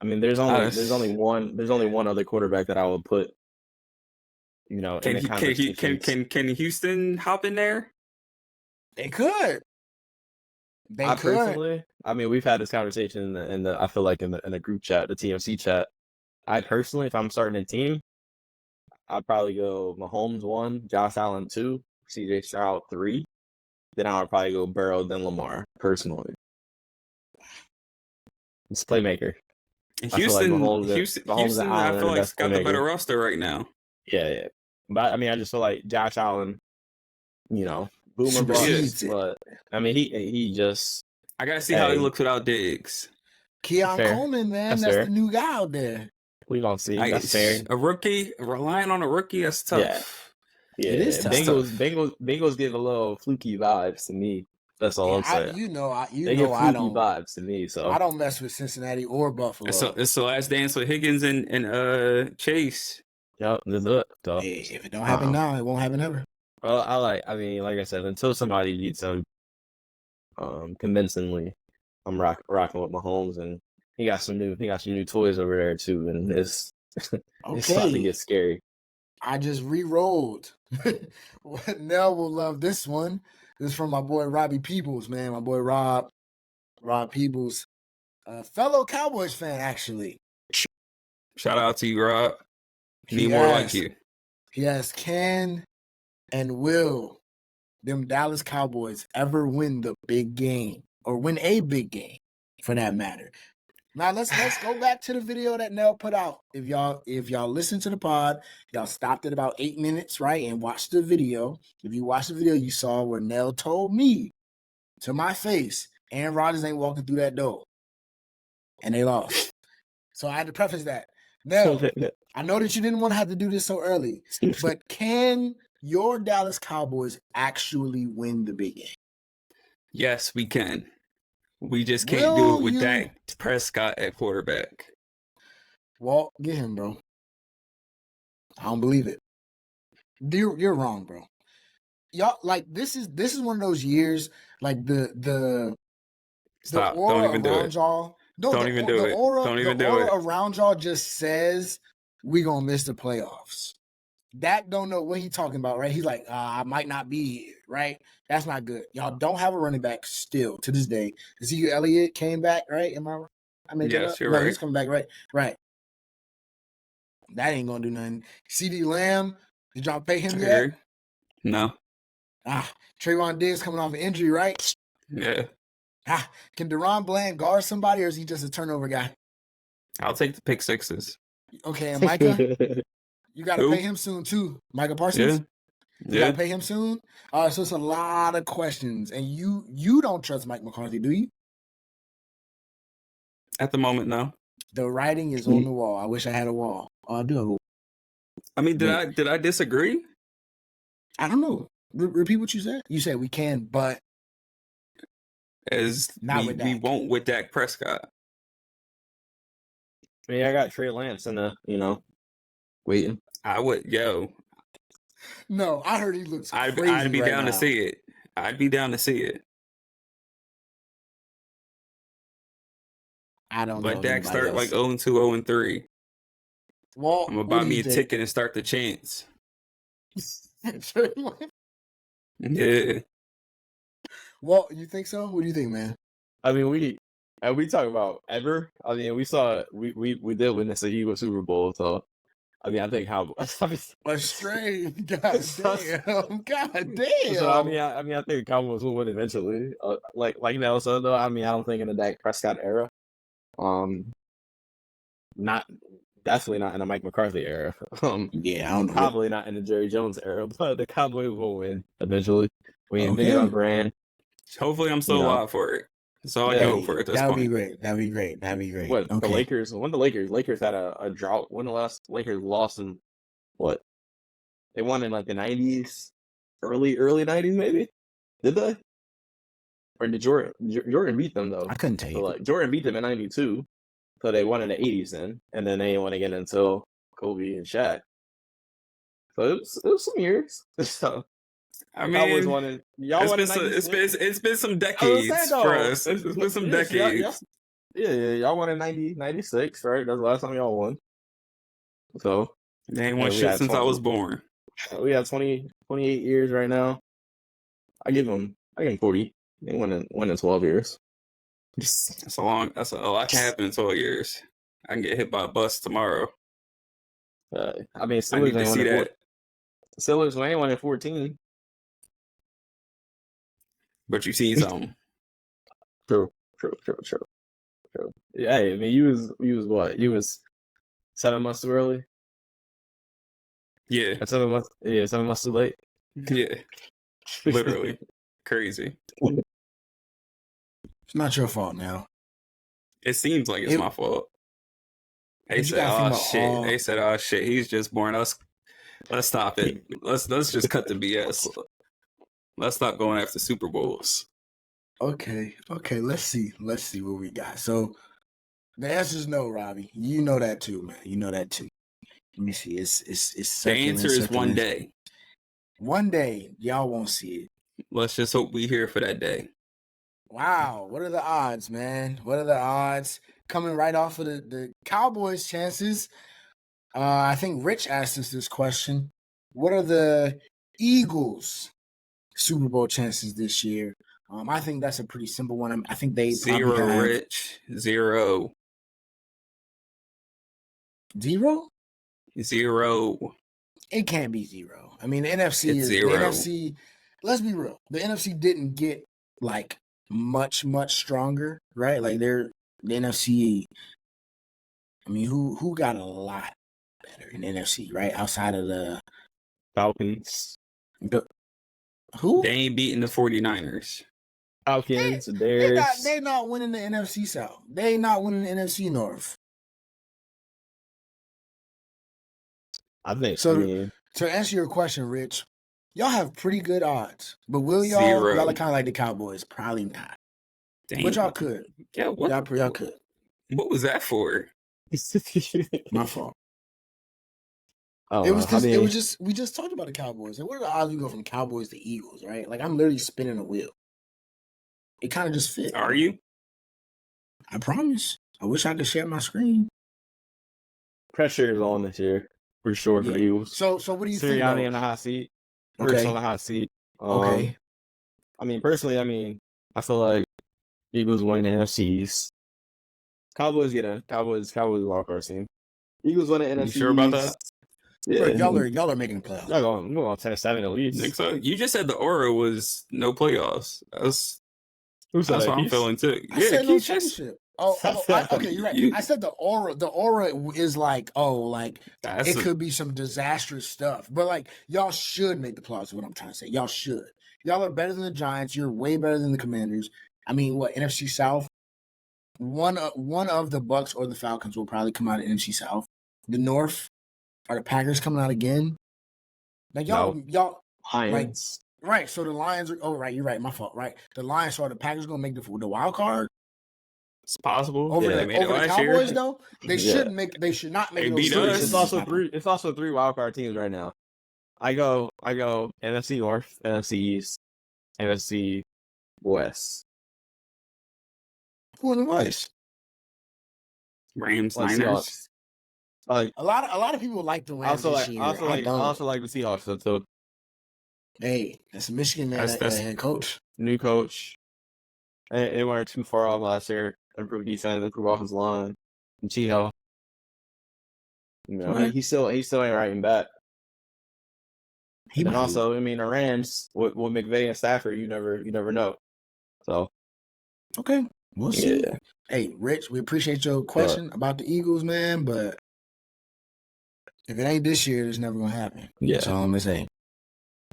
Speaker 3: I mean, there's only one other quarterback that I would put, in the conversations.
Speaker 2: Can Houston hop in there?
Speaker 1: They could. They
Speaker 3: I
Speaker 1: could.
Speaker 3: personally, I mean, we've had this conversation in the I feel like in the group chat, the TMC chat. I personally, if I'm starting a team, I'd probably go Mahomes 1, Josh Allen 2, CJ Stroud 3. Then I would probably go Burrow, then Lamar, personally. It's playmaker.
Speaker 2: And
Speaker 3: I feel like Mahomes
Speaker 2: Houston,
Speaker 3: and
Speaker 2: I
Speaker 3: Allen are
Speaker 2: feel
Speaker 3: the
Speaker 2: like
Speaker 3: best
Speaker 2: got the better
Speaker 3: playmaker.
Speaker 2: roster right now.
Speaker 3: Yeah. But I mean, I just feel like Josh Allen, boomer
Speaker 1: Supersedes
Speaker 3: bust.
Speaker 1: it.
Speaker 3: But I mean, he just
Speaker 2: I gotta see how he looks without Diggs.
Speaker 1: Keon
Speaker 3: Fair.
Speaker 1: Coleman, man,
Speaker 3: That's
Speaker 1: that's
Speaker 3: fair.
Speaker 1: the new guy out there.
Speaker 3: we gonna see. That's fair.
Speaker 2: A rookie relying on a rookie, that's tough.
Speaker 3: Yeah,
Speaker 1: It is tough.
Speaker 3: Bengals give a little fluky vibes to me. That's all I'm saying.
Speaker 1: They give
Speaker 3: fluky vibes to me. So
Speaker 1: I don't mess with Cincinnati or Buffalo.
Speaker 2: It's the last dance with Higgins and Chase.
Speaker 3: Yep, let's do it. So,
Speaker 1: hey, if it don't happen now, it won't happen ever.
Speaker 3: Well, like I said, until somebody beats them convincingly, I'm rocking with Mahomes, and he got some new toys over there too, and it's starting to get scary.
Speaker 1: I just re-rolled. Nell will love this one. This is from my boy Robbie Peebles, man. My boy Rob Peebles, a fellow Cowboys fan, actually.
Speaker 2: Shout out to you, Rob. Need more like you.
Speaker 1: He asked, can and will them Dallas Cowboys ever win the big game, or win a big game, for that matter? Now let's go back to the video that Nell put out. If y'all listen to the pod, y'all stopped at about 8 minutes, right, and watched the video. If you watched the video, you saw where Nell told me to my face, Aaron Rodgers ain't walking through that door, and they lost. So I had to preface that. Nell, I know that you didn't want to have to do this so early, but can your Dallas Cowboys actually win the big game?
Speaker 2: Yes, we can. We just can't do it with Dak Prescott at quarterback.
Speaker 1: Walt, get him, bro. I don't believe it. You're wrong, bro. Y'all, like, this is one of those years, like the
Speaker 2: Stop.
Speaker 1: aura
Speaker 2: Don't even do
Speaker 1: around
Speaker 2: it.
Speaker 1: y'all. No,
Speaker 2: Don't even do it. Don't even do it.
Speaker 1: The aura around y'all just says we gonna miss the playoffs. Dak don't know what he talking about, right? He's like, I might not be here, right? That's not good. Y'all don't have a running back still to this day. Ezekiel Elliott came back, right? Am I right? I mean,
Speaker 2: yes, you're right.
Speaker 1: He's coming back, right? Right. That ain't gonna do nothing. CD Lamb, did y'all pay him yet?
Speaker 2: No.
Speaker 1: Trayvon Diggs coming off an injury, right?
Speaker 2: Yeah.
Speaker 1: Can Deron Bland guard somebody, or is he just a turnover guy?
Speaker 2: I'll take the pick sixes.
Speaker 1: Okay, and Micah, you got to pay him soon too. Micah Parsons. You got to pay him soon. All right, so it's a lot of questions, and you don't trust Mike McCarthy, do you?
Speaker 2: At the moment, no.
Speaker 1: The writing is on the wall. I wish I had a wall. Oh, I do have a wall.
Speaker 2: I mean, did I disagree?
Speaker 1: I don't know. Repeat what you said. You said we can, but
Speaker 2: we won't with Dak Prescott.
Speaker 3: I mean, I got Trey Lance in the, waiting.
Speaker 2: I would,
Speaker 1: No, I heard he looks crazy.
Speaker 2: I'd be
Speaker 1: right
Speaker 2: down
Speaker 1: now.
Speaker 2: to see it. I'd be down to see it.
Speaker 1: I don't know.
Speaker 2: Let Dak start like 0-2, 0-3.
Speaker 1: Well,
Speaker 2: I'm gonna buy me a ticket and start the chance. Yeah.
Speaker 1: Well, you think so? What do you think, man?
Speaker 3: I mean, we talk about ever. I mean, we did witness the Eagles Super Bowl, so I mean, I think how
Speaker 1: a strange. God damn. God damn.
Speaker 3: So I mean, I think Cowboys will win eventually. Like Nelson though. I mean, I don't think in the Dak Prescott era. Definitely not in the Mike McCarthy era.
Speaker 1: Yeah, I don't know.
Speaker 3: Probably not in the Jerry Jones era, but the Cowboys will win eventually. We ain't big on brand.
Speaker 2: Hopefully, I'm still alive for it. That's all I can hope for at this point.
Speaker 1: That'd be great.
Speaker 3: What the Lakers? When the Lakers had a drought. When the last Lakers lost in what? They won in like the 90s, early 90s maybe. Did they? Or did Jordan beat them though?
Speaker 1: I couldn't tell
Speaker 3: So
Speaker 1: you.
Speaker 3: like Jordan beat them in '92, so they won in the '80s then, and then they didn't win again until Kobe and Shaq. So it was some years. So
Speaker 2: I
Speaker 3: Cowboys
Speaker 2: mean,
Speaker 3: won in y'all won in '96.
Speaker 2: it's been some
Speaker 3: I was
Speaker 2: decades
Speaker 3: saying,
Speaker 2: for
Speaker 3: though,
Speaker 2: us. It's been some
Speaker 3: yes,
Speaker 2: decades.
Speaker 3: yeah, y'all won in '96, right? That's the last time y'all won. So
Speaker 2: They ain't won
Speaker 3: we
Speaker 2: shit
Speaker 3: had
Speaker 2: since I
Speaker 3: 20
Speaker 2: was born.
Speaker 3: We have 28 years right now. I give them 40. They won in 12 years.
Speaker 2: That's a lot can happen in 12 years. I can get hit by a bus tomorrow.
Speaker 3: I mean,
Speaker 2: I need
Speaker 3: Steelers
Speaker 2: to see that.
Speaker 3: Steelers ain't won in 14.
Speaker 2: But you seen something.
Speaker 3: True. Yeah, I mean, you was what? You was 7 months too early.
Speaker 2: Yeah.
Speaker 3: 7 months. Yeah, 7 months too late.
Speaker 2: Yeah. Literally. Crazy.
Speaker 1: It's not your fault now.
Speaker 2: It seems like it's my fault. They
Speaker 1: But you
Speaker 2: said,
Speaker 1: gotta think
Speaker 2: "Oh
Speaker 1: about
Speaker 2: shit!"
Speaker 1: all-
Speaker 2: They said, "Oh shit!" He's just born. Let's stop it. Let's just cut the BS. Let's stop going after Super Bowls.
Speaker 1: Okay. Let's see what we got. So the answer is no, Robbie. You know that too, man. You know that too. Let me see. It's
Speaker 2: The answer is one day.
Speaker 1: One day, y'all won't see it.
Speaker 2: Let's just hope we here for that day.
Speaker 1: Wow, what are the odds, man? What are the odds? Coming right off of the Cowboys' chances. I think Rich asked us this question. What are the Eagles' Super Bowl chances this year? I think that's a pretty simple one. I think they
Speaker 2: Zero,
Speaker 1: probably have
Speaker 2: Rich. Zero.
Speaker 1: Zero? It can't be zero. I mean, the NFC
Speaker 2: It's
Speaker 1: is
Speaker 2: zero.
Speaker 1: the NFC. Let's be real. The NFC didn't get like much stronger, right? Like the NFC. I mean, who got a lot better in the NFC, right? Outside of the
Speaker 3: Falcons.
Speaker 1: Who?
Speaker 2: They ain't beating the 49ers.
Speaker 3: Falcons. Bears.
Speaker 1: They not winning the NFC South. They not winning the NFC North.
Speaker 3: I think
Speaker 1: So.
Speaker 3: I mean,
Speaker 1: To answer your question, Rich, y'all have pretty good odds, but will y'all?
Speaker 2: Zero.
Speaker 1: Y'all are kind of like the Cowboys, probably not.
Speaker 2: Damn.
Speaker 1: But y'all could.
Speaker 2: Yeah, what?
Speaker 1: Y'all could.
Speaker 2: What was that for?
Speaker 1: My fault.
Speaker 3: Oh,
Speaker 1: It was because it was just we just talked about the Cowboys. And what are the odds we go from Cowboys to Eagles, right? Like I'm literally spinning a wheel. It kind of just fit.
Speaker 2: Are you?
Speaker 1: I promise. I wish I could share my screen.
Speaker 3: pressure is on this year for sure for the Eagles.
Speaker 1: So what do you think?
Speaker 3: Sirianni in the hot seat.
Speaker 1: Okay.
Speaker 3: On the hot seat.
Speaker 1: Okay.
Speaker 3: I mean, personally, I feel like Eagles win the NFCs. Cowboys get in. Cowboys wild card team. Eagles win the NFC.
Speaker 2: You sure about that?
Speaker 3: Yeah,
Speaker 1: Y'all are making the playoffs.
Speaker 3: Y'all going 10-7 at least.
Speaker 2: Think so? You just said the aura was no playoffs. That's
Speaker 3: Who said
Speaker 2: what
Speaker 3: that,
Speaker 2: I'm
Speaker 3: Keith?
Speaker 2: feeling too.
Speaker 1: I said no
Speaker 2: Keith just-
Speaker 1: championship. Okay, you're right. I said the aura is like,
Speaker 2: that's
Speaker 1: it could be some disastrous stuff. But like y'all should make the playoffs is what I'm trying to say. Y'all should. Y'all are better than the Giants. You're way better than the Commanders. I mean, what, NFC South? One of the Bucks or the Falcons will probably come out of NFC South. The North, are the Packers coming out again? Like y'all
Speaker 3: Lions.
Speaker 1: right. So the Lions are right, you're right, my fault, right? The Lions, so are the Packers gonna make the wild card?
Speaker 2: It's possible.
Speaker 1: Over
Speaker 2: They made it
Speaker 1: the
Speaker 2: last
Speaker 1: Cowboys
Speaker 2: year.
Speaker 1: though? They shouldn't make they should not make
Speaker 2: They
Speaker 1: those
Speaker 2: beat
Speaker 1: three.
Speaker 2: us.
Speaker 3: It's also three wild card teams right now. I go NFC North, NFC East, NFC West.
Speaker 1: Who in the West?
Speaker 2: Rams,
Speaker 3: Like
Speaker 2: Niners.
Speaker 3: Seahawks. Like
Speaker 1: A lot of people like the Rams this year. I don't.
Speaker 3: also like the Seahawks though.
Speaker 1: Hey, that's a Michigan man,
Speaker 2: That's-
Speaker 1: head coach.
Speaker 3: New coach. They weren't too far off last year. Improved defense, improved offensive line. And Chiho. You know,
Speaker 1: Okay.
Speaker 3: he still ain't writing back.
Speaker 1: He
Speaker 3: And
Speaker 1: might-
Speaker 3: also, I mean, the Rams with McVay and Stafford, you never know. So
Speaker 1: okay. We'll see.
Speaker 3: yeah.
Speaker 1: Hey, Rich, we appreciate your question about the Eagles, man, but if it ain't this year, it's never gonna happen.
Speaker 3: Yeah.
Speaker 1: That's all I'm gonna say.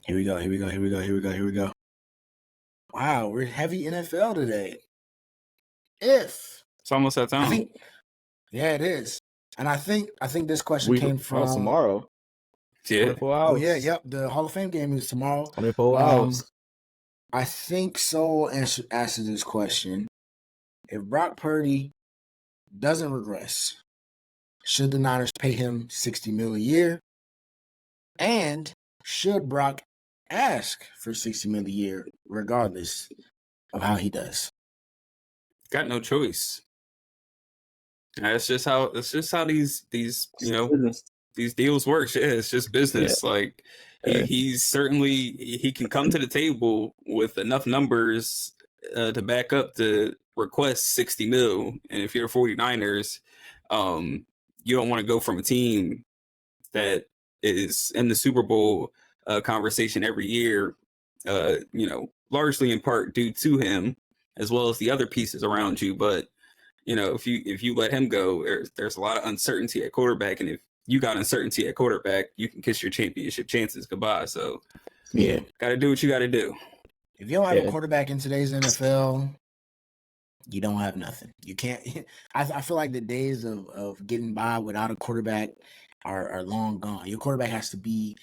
Speaker 1: Here we go. Wow, we're heavy NFL today. It's
Speaker 2: almost that
Speaker 1: I
Speaker 2: time.
Speaker 1: think, yeah, it is, and I think this question came from
Speaker 3: tomorrow.
Speaker 2: Yeah.
Speaker 3: 24 hours.
Speaker 1: Oh yeah, yep. The Hall of Fame game is tomorrow.
Speaker 3: 24 hours.
Speaker 1: I think so. Answer this question: if Brock Purdy doesn't regress, should the Niners pay him $60 million a year? And should Brock ask for $60 million a year, regardless of how he does?
Speaker 2: Got no choice. That's just how these these deals work. Yeah, it's just business.
Speaker 3: Yeah.
Speaker 2: Like he's certainly he can come to the table with enough numbers to back up the request 60 mil. And if you're 49ers, you don't want to go from a team that is in the Super Bowl conversation every year, largely in part due to him, as well as the other pieces around you. But if you let him go, there's a lot of uncertainty at quarterback, and if you got uncertainty at quarterback, you can kiss your championship chances goodbye. So, got to do what you got to do.
Speaker 1: If you don't have a quarterback in today's NFL, you don't have nothing. You can't. I feel like the days of getting by without a quarterback are long gone. Your quarterback has to be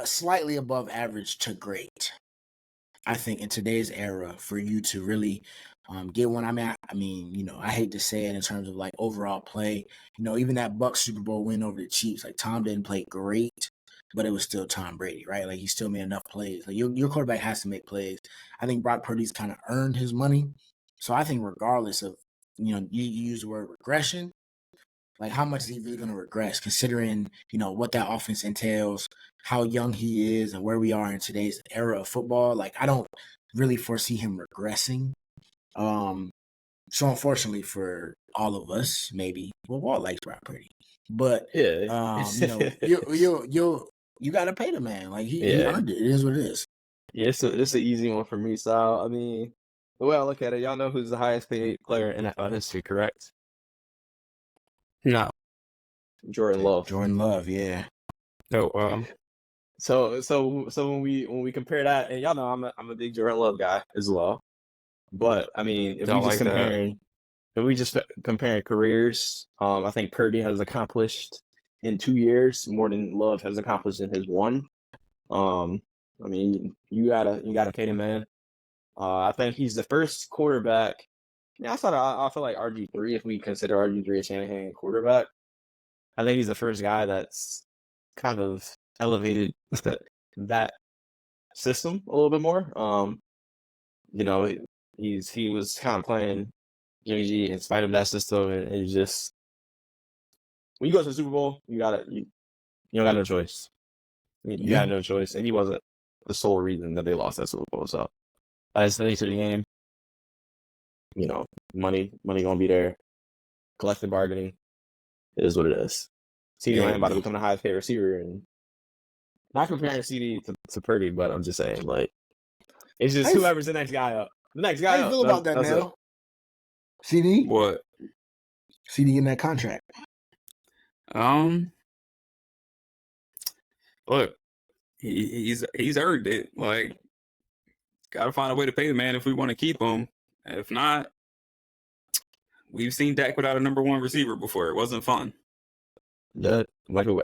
Speaker 1: slightly above average to great, I think, in today's era for you to really get one. I mean, I hate to say it in terms of like overall play. Even that Bucs Super Bowl win over the Chiefs, like Tom didn't play great, but it was still Tom Brady, right? Like he still made enough plays. Like your quarterback has to make plays. I think Brock Purdy's kind of earned his money. So I think regardless of, you use the word regression, like how much is he really going to regress considering, what that offense entails, how young he is and where we are in today's era of football. Like I don't really foresee him regressing. So unfortunately for all of us, maybe Walt likes Brock Purdy, but you got to pay the man. Like he earned it. It is what it is.
Speaker 3: Yeah, it's an easy one for me, Sal. I mean, the way I look at it, y'all know who's the highest paid player in NFL history, correct?
Speaker 2: No.
Speaker 3: Jordan Love.
Speaker 1: Jordan Love, yeah.
Speaker 2: Oh,
Speaker 3: So when we compare that, and y'all know I'm a big Jordan Love guy as well. But I mean, if we just comparing careers, I think Purdy has accomplished in 2 years more than Love has accomplished in his one. I mean, you gotta pay the man. I think he's the first quarterback. Yeah, I feel like RG3, if we consider RG3 a Shanahan quarterback, I think he's the first guy that's kind of elevated that system a little bit more. He was kind of playing Jimmy G in spite of that system, and it's just when you go to the Super Bowl, you don't got no choice. You got no choice, and he wasn't the sole reason that they lost that Super Bowl. So that's the nature of the game. Money gonna be there. Collective bargaining is what it is. CD Lamb about to become the highest paid receiver, and not comparing CD to Purdy, but I'm just saying, like, it's just whoever's the next guy up. The next guy
Speaker 1: up. How you feel about that now? CD?
Speaker 2: What?
Speaker 1: CD in that contract.
Speaker 2: Look, he's earned it. Like, gotta find a way to pay the man if we want to keep him. If not, we've seen Dak without a number one receiver before. It wasn't fun.
Speaker 3: Didn't Michael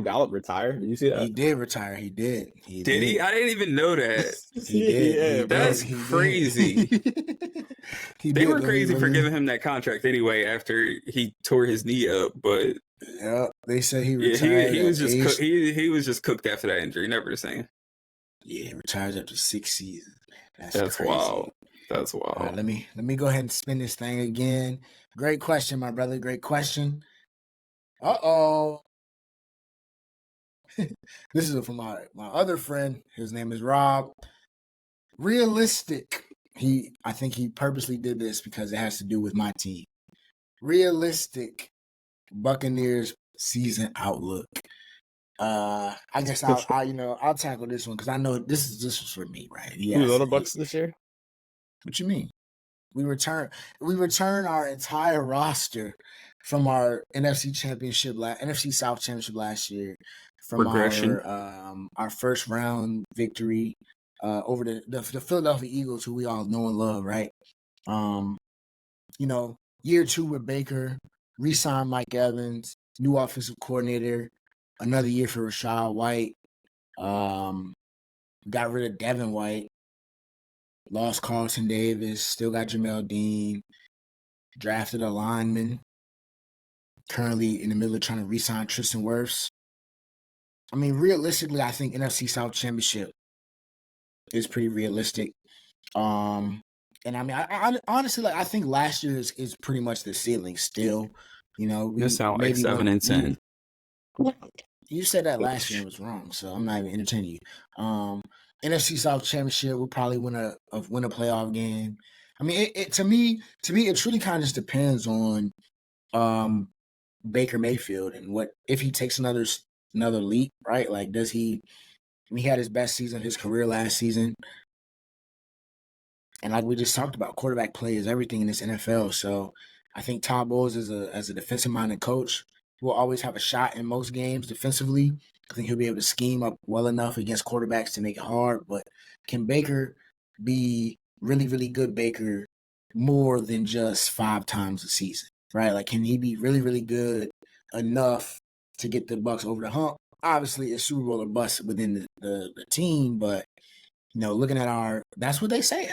Speaker 3: Gallup retire? Did you see that?
Speaker 1: He did retire. He did.
Speaker 2: Did he? I didn't even know that.
Speaker 1: He did.
Speaker 2: Yeah, that's crazy. They were crazy for giving him that contract anyway after he tore his knee up, but
Speaker 1: yeah, they said he retired.
Speaker 2: He was just he was just cooked after that injury. Never the same.
Speaker 1: Yeah, he retires after 6 seasons.
Speaker 2: That's crazy. Wild. That's wild.
Speaker 1: All right, let me go ahead and spin this thing again. Great question, my brother. Great question. Uh-oh. This is from my other friend. His name is Rob. Realistic. I think he purposely did this because it has to do with my team. Realistic Buccaneers season outlook. I guess I'll tackle this one because I know this was for me, right?
Speaker 3: Who's on the Bucks this year?
Speaker 1: What you mean? We return our entire roster from our NFC South Championship last year, from our first round victory over the Philadelphia Eagles, who we all know and love, right? Year 2 with Baker, re-signed Mike Evans, new offensive coordinator, another year for Rachaad White. got rid of Devin White, lost Carlton Davis, still got Jamel Dean, drafted a lineman, currently in the middle of trying to re-sign Tristan Wirfs. I mean, realistically, I think NFC South Championship is pretty realistic. And I mean, I honestly, like, I think last year is pretty much the ceiling still. You know,
Speaker 2: You sound like 7-10.
Speaker 1: You said that last year was wrong, so I'm not even entertaining you. NFC South Championship will probably win a playoff game. I mean, to me, it truly kind of just depends on Baker Mayfield and what if he takes another leap, right? Like, does he? I mean, he had his best season of his career last season, and like we just talked about, quarterback play is everything in this NFL. So I think Todd Bowles as a defensive-minded coach will always have a shot in most games defensively. I think he'll be able to scheme up well enough against quarterbacks to make it hard. But can Baker be really, really good Baker more than just 5 times a season, right? Like, can he be really, really good enough to get the Bucs over the hump? Obviously, it's Super Bowl or bust within the team, but you know, looking at that's what they say.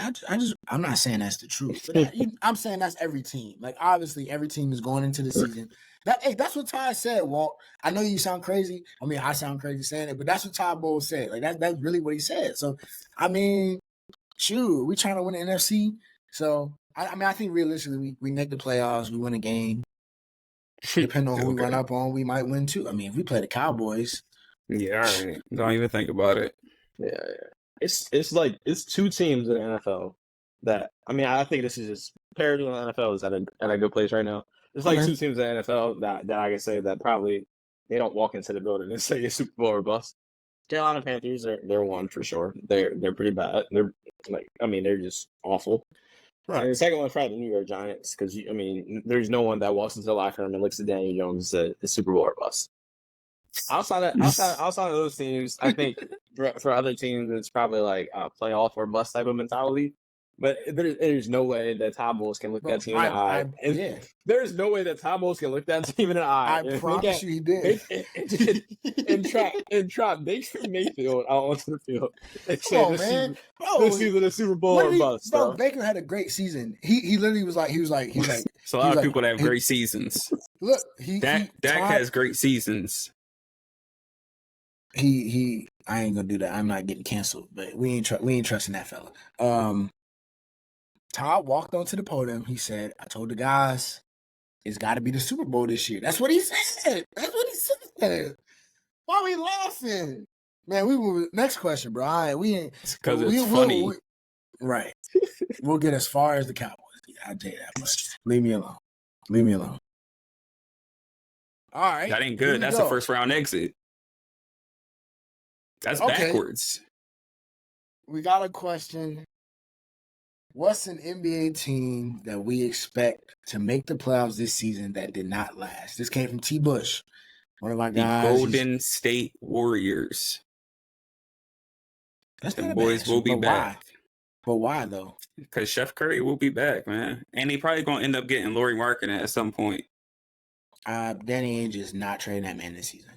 Speaker 1: I'm not saying that's the truth, but I'm saying that's every team. Like, obviously, every team is going into the season. That's what Ty said, Walt. I know you sound crazy. I mean, I sound crazy saying it, but that's what Todd Bowles said. Like, that's really what he said. So, I mean, shoot, we trying to win the NFC. So, I mean, I think realistically, we make the playoffs, we win a game. Depending on who we run up on, we might win too. I mean, if we play the Cowboys.
Speaker 2: Yeah, all right. Don't even think about it.
Speaker 3: Yeah. It's like it's 2 teams in the NFL that I mean I think this is just parity in the NFL is at a good place right now. It's like 2 teams in the NFL that I can say that probably they don't walk into the building and say it's Super Bowl or bust. Carolina Panthers they're one for sure. They're pretty bad. They're like they're just awful. Right. And the second one's probably the New York Giants because I mean there's no one that walks into the locker room and looks at Daniel Jones and says it's Super Bowl or bust. Outside of those teams, I think for other teams, it's probably like a playoff or bust type of mentality. But there's no way that Todd Bowles can look that team in the eye.
Speaker 1: Yeah.
Speaker 3: There's no way that Todd Bowles can look that team in the eye.
Speaker 1: I promise you he did.
Speaker 3: And trap Baker Mayfield out onto the field.
Speaker 1: Come on, man.
Speaker 3: This season is Super Bowl or bust.
Speaker 1: Bro, Baker had a great season. He literally was like,
Speaker 2: It's a lot of people that have great seasons.
Speaker 1: Look,
Speaker 2: Dak has great seasons.
Speaker 1: I ain't gonna do that. I'm not getting canceled, but we ain't trusting that fella. Todd walked onto the podium. He said, "I told the guys, it's got to be the Super Bowl this year." That's what he said. Why are we laughing, man? We will. Next question, bro. All right, we ain't
Speaker 2: because it's funny,
Speaker 1: right? We'll get as far as the Cowboys. I'll tell you that much. Leave me alone. All right,
Speaker 2: that ain't good. That's a first round exit. That's backwards.
Speaker 1: We got a question. What's an NBA team that we expect to make the playoffs this season that did not last? This came from T. Bush, one of our guys.
Speaker 2: The Golden State Warriors. The boys will be back.
Speaker 1: But why, though?
Speaker 2: Because Chef Curry will be back, man. And he probably going to end up getting Lauri Markkanen at some point.
Speaker 1: Danny Ainge is not trading that man this season.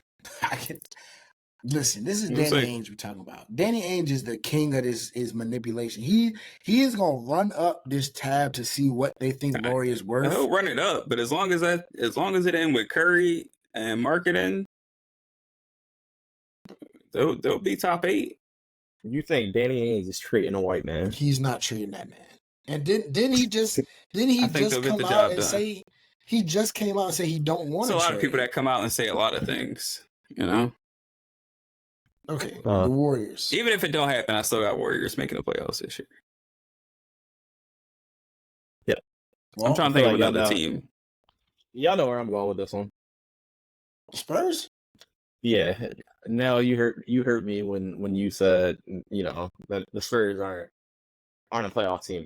Speaker 1: Listen, this is Danny Ainge we're talking about. Danny Ainge is the king of his manipulation. He is gonna run up this tab to see what they think Lauri is worth.
Speaker 2: He'll run it up, but as long as it ends with Curry and Markkanen, they'll be top 8.
Speaker 3: You think Danny Ainge is treating a white man?
Speaker 1: He's not treating that man. And didn't he just come out and say he just came out and say he don't want to?
Speaker 2: There's a lot of people that come out and say a lot of things, you know.
Speaker 1: Okay, the Warriors.
Speaker 2: Even if it don't happen, I still got Warriors making the playoffs this year.
Speaker 3: Yeah.
Speaker 2: Well, I'm trying to think of another team.
Speaker 3: Y'all know where I'm going with this one.
Speaker 1: Spurs?
Speaker 3: Yeah. Now you heard me when you said, that the Spurs aren't a playoff team.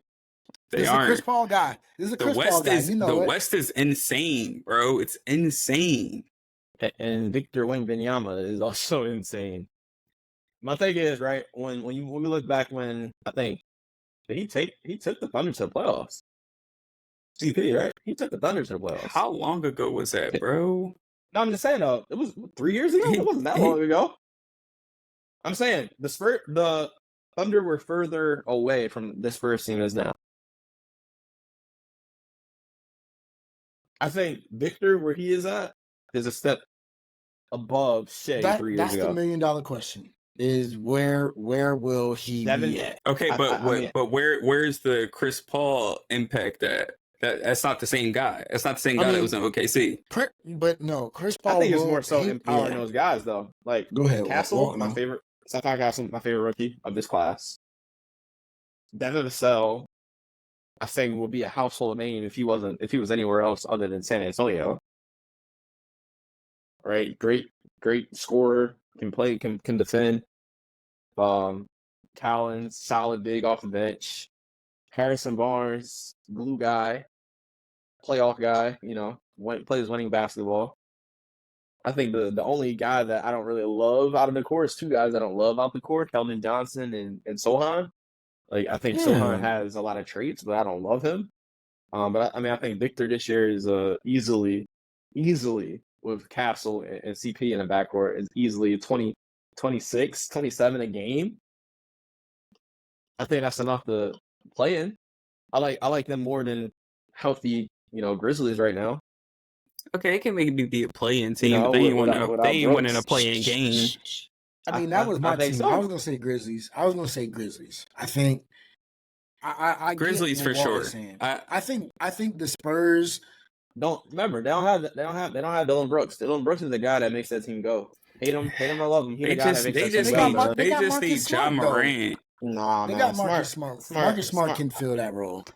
Speaker 2: They aren't.
Speaker 1: Chris Paul guy. This is a Chris Paul guy.
Speaker 2: The West is insane, bro. It's insane.
Speaker 3: And Victor Wembanyama is also insane. My thing is, right, when we look back when I think he took the Thunder to the playoffs. CP, right? He took the Thunder to the playoffs.
Speaker 2: How long ago was that, bro?
Speaker 3: No, I'm just saying, it was 3 years ago. It wasn't that long ago. I'm saying the Thunder were further away from this Spurs team is now. I think Victor, where he is at, is a step above Shea 3 years
Speaker 1: That's
Speaker 3: ago.
Speaker 1: the $1 million question. Is where will he be at?
Speaker 2: Okay, but where's the Chris Paul impact at? That's not the same guy. That's not the same guy that was in OKC.
Speaker 1: But no, Chris Paul.
Speaker 3: I think it's more so empowering those guys, though. Like,
Speaker 1: go ahead,
Speaker 3: Castle, my favorite. Sapphire Castle, my favorite rookie of this class. Devin Vassell, I think, would be a household name if he was anywhere else other than San Antonio. Right, great scorer, can play, can defend. Collins, solid big off the bench. Harrison Barnes, glue guy, playoff guy. Plays winning basketball. I think the only guy that I don't really love out of the core is two guys I don't love out the core: Keldon Johnson and Sohan. Like, I think Sohan has a lot of traits, but I don't love him. But I think Victor this year is easily with Castle and CP in the backcourt is easily 20, 26, 27 a game. I think that's enough to play in. I like them more than healthy, Grizzlies right now.
Speaker 2: Okay, it can maybe be a play-in team, but they ain't winning a play-in game.
Speaker 1: I mean, that was my team. So. I was gonna say Grizzlies. I think I
Speaker 2: Grizzlies for sure.
Speaker 1: I think the Spurs
Speaker 3: don't have Dillon Brooks. Dillon Brooks is the guy that makes that team go. Hate him or love him.
Speaker 2: They just need John Morant.
Speaker 1: Nah, they got Marcus Smart. Marcus Smart can fill that role.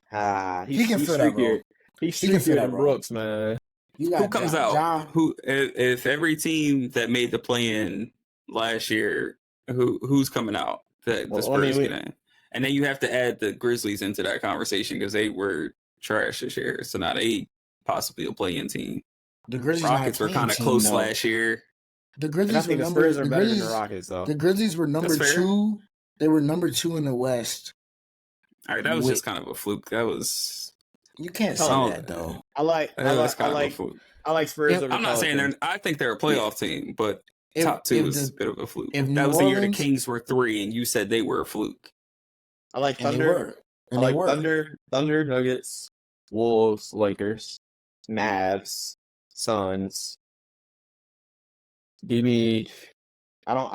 Speaker 3: He can fill that role. He's streakier than Brooks, man.
Speaker 2: Who comes out? Who if every team that made the play-in last year, who's coming out that the Spurs get in? And then you have to add the Grizzlies into that conversation because they were trash this year. So now they possibly a play-in team.
Speaker 1: The Grizzlies
Speaker 2: Rockets were kind of close last year.
Speaker 1: The Grizzlies were
Speaker 3: Spurs are better than the Rockets, though.
Speaker 1: The Grizzlies were number 2. They were number 2 in the West.
Speaker 2: All right, that was just kind of a fluke. That was.
Speaker 1: You can't say that though.
Speaker 3: I like Spurs.
Speaker 2: I'm not saying I think they're a playoff team, but top 2 is a bit of a fluke. That was the year the Kings were 3, and you said they were a fluke.
Speaker 3: I like Thunder. Thunder, Nuggets, Wolves, Lakers, Mavs, Suns. Give me. I don't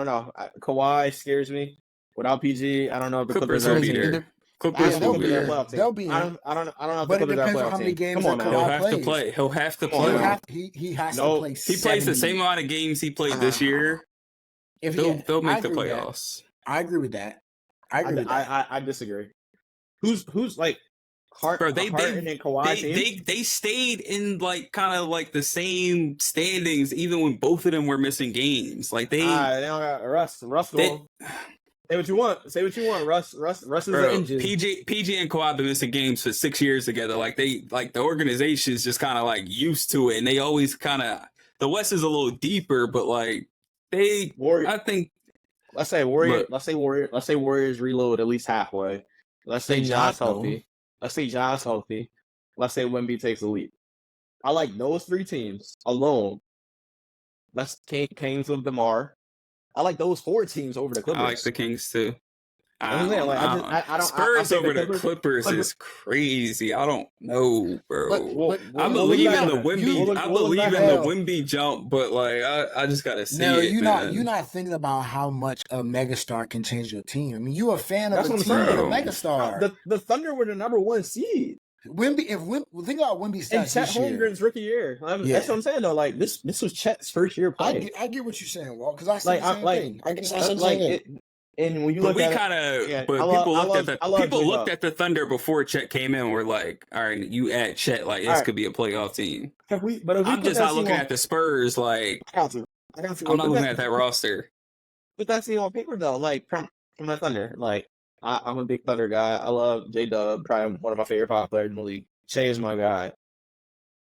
Speaker 3: know. Kawhi scares me. Without PG, I don't know if the Clippers will be there.
Speaker 2: Clippers will be there.
Speaker 1: They'll be.
Speaker 3: I don't know if
Speaker 1: but
Speaker 3: the Clippers
Speaker 1: it depends on how many games He'll
Speaker 2: have to play. He has to play.
Speaker 1: He
Speaker 2: plays the same amount of games he played this year. They'll make the playoffs.
Speaker 1: I agree with that.
Speaker 3: I disagree. Who's like
Speaker 2: Harden and Kawhi? They stayed in like kind of like the same standings even when both of them were missing games. Like they
Speaker 3: don't got Russ. Say what you want. Russ is the engine.
Speaker 2: PG and Kawhi been missing games for 6 years together. Like the organization's just kind of like used to it, and they always kind of the West is a little deeper, but like I think.
Speaker 3: Let's say Warriors reload at least halfway. Let's say John's healthy. Let's say Wemby takes a leap. I like those 3 teams alone. Kings of DeMar. I like those 4 teams over the Clippers.
Speaker 2: I like the Kings too.
Speaker 3: Spurs
Speaker 2: over the Clippers is crazy. I don't know, bro. I believe in the Wemby. I believe in the Wemby jump, but like I just gotta see it.
Speaker 1: You're not thinking about how much a megastar can change your team. I mean, you're a fan of a team with a megastar.
Speaker 3: The Thunder were the number 1 seed.
Speaker 1: Think about Wemby's stats.
Speaker 3: And Chet Holmgren's rookie year. That's what I'm saying though. Like this was Chet's first year playing.
Speaker 1: I get what you're saying, Walt, because I see the same thing. I get the same thing.
Speaker 3: And when you look
Speaker 2: people looked at the Thunder before Chet came in. And were like, all right, you add Chet, like this could be a playoff team. I'm just not looking at the Spurs. Like I'm not looking at that roster.
Speaker 3: But that's on paper though. Like from the Thunder, like. I'm a big Thunder guy. I love J-Dub, probably one of my favorite pop players in the league. Shea is my guy.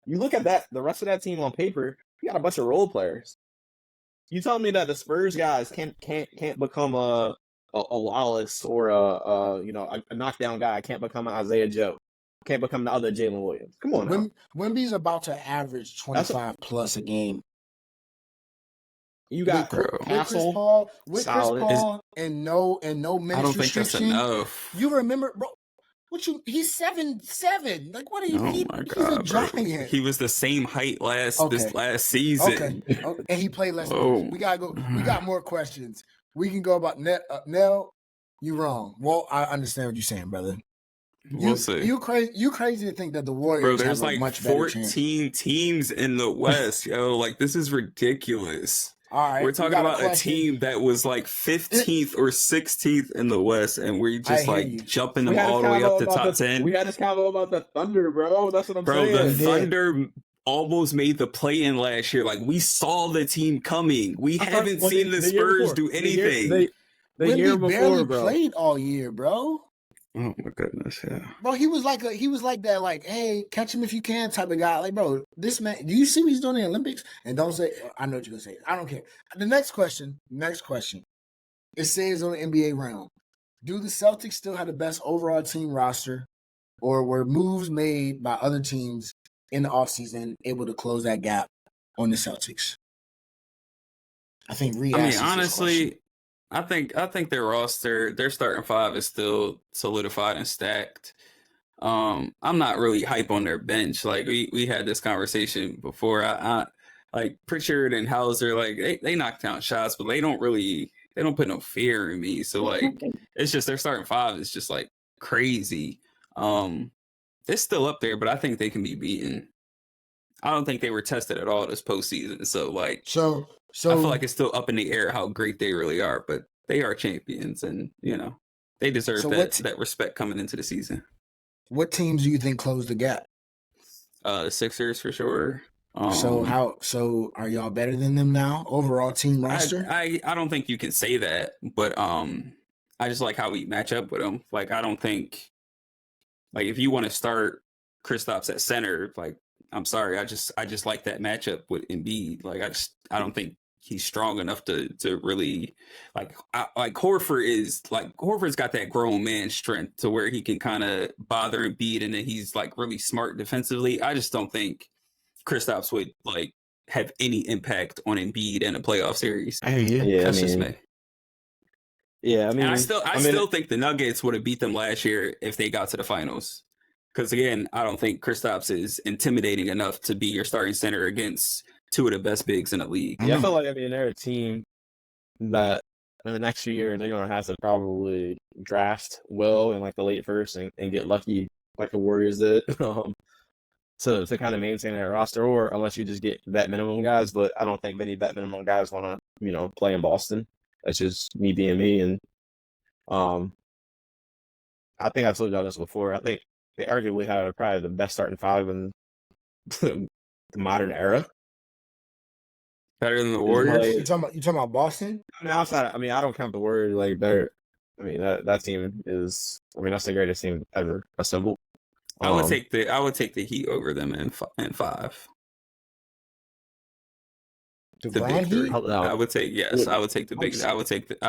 Speaker 3: You look at that, the rest of that team on paper, you got a bunch of role players. You tell me that the Spurs guys can't become a Wallace or a knockdown guy. Can't become an Isaiah Joe. Can't become the other Jalen Williams. Come on now.
Speaker 1: Wemby's about to average 25 plus a game.
Speaker 3: You got
Speaker 1: with Chris
Speaker 3: Castle.
Speaker 1: Paul,
Speaker 3: solid.
Speaker 1: and no minutes
Speaker 2: I don't think that's
Speaker 1: restriction.
Speaker 2: enough.
Speaker 1: You remember, bro? He's 7'7". Like, what are you?
Speaker 2: Oh my
Speaker 1: He's
Speaker 2: god,
Speaker 1: a giant.
Speaker 2: bro. He was the same height this last season.
Speaker 1: Okay. And he played less
Speaker 2: Oh.
Speaker 1: minutes. We gotta go. We got more questions. We can go about Nell. You wrong. Well, I understand what you're saying, brother.
Speaker 2: We'll see.
Speaker 1: You crazy to think that the Warriors
Speaker 2: Bro, there's
Speaker 1: have a
Speaker 2: like
Speaker 1: much better
Speaker 2: 14
Speaker 1: chance.
Speaker 2: teams in the West, yo. Like, this is ridiculous.
Speaker 1: All right,
Speaker 2: we're talking about a team that was like 15th or 16th in the West, and we're just like jumping them all the way up to top 10.
Speaker 3: We had this convo about the Thunder, bro. That's what I'm saying.
Speaker 2: Bro, the Thunder almost made the play-in last year. Like, we saw the team coming. We haven't seen the Spurs do anything.
Speaker 3: The year before,
Speaker 1: barely
Speaker 3: bro.
Speaker 1: Played all year, bro.
Speaker 2: Oh my goodness, yeah.
Speaker 1: Bro, he was like that, like, hey, catch him if you can type of guy. Like, bro, this man, do you see what he's doing in the Olympics? And don't say, I know what you're gonna say. I don't care. The next question. It says on the NBA realm, do the Celtics still have the best overall team roster, or were moves made by other teams in the offseason able to close that gap on the Celtics? I think
Speaker 2: honestly, I think their roster, their starting five is still solidified and stacked. I'm not really hype on their bench. Like, we had this conversation before. I like Pritchard and Hauser, like they knock down shots, but they don't put no fear in me. So like, it's just their starting five is just like crazy. It's still up there, but I think they can be beaten. I don't think they were tested at all this postseason. So like, so I feel like it's still up in the air how great they really are, but they are champions, and they deserve that respect coming into the season.
Speaker 1: What teams do you think closed the gap?
Speaker 2: The Sixers for sure.
Speaker 1: So are y'all better than them now? Overall team roster?
Speaker 2: I don't think you can say that, but I just like how we match up with them. Like, I don't think, like, if you want to start Kristaps at center, like, I'm sorry, I just like that matchup with Embiid. Like, I don't think he's strong enough to really like Horford's got that grown man strength to where he can kind of bother Embiid, and then he's like really smart defensively. I just don't think Kristaps would like have any impact on Embiid in a playoff series. That's just me.
Speaker 3: Yeah, I mean,
Speaker 2: and I still think the Nuggets would have beat them last year if they got to the finals. Because again, I don't think Kristaps is intimidating enough to be your starting center against two of the best bigs in the league.
Speaker 3: Yeah, I feel like they're a team that in the next year they're gonna have to probably draft well in like the late first and get lucky like the Warriors did. To kind of maintain their roster, or unless you just get vet minimum guys, but I don't think many vet minimum guys want to, play in Boston. That's just me being me, and I think I've told y'all this before. I think they arguably have probably the best starting five in the modern era.
Speaker 2: Better than the Warriors.
Speaker 1: You talking about Boston?
Speaker 3: I mean, I don't count the Warriors like better. I mean, that team is. I mean, that's the greatest team ever assembled.
Speaker 2: I would take the Heat over them in 5.
Speaker 1: The Big Heat?
Speaker 2: I would take the big. I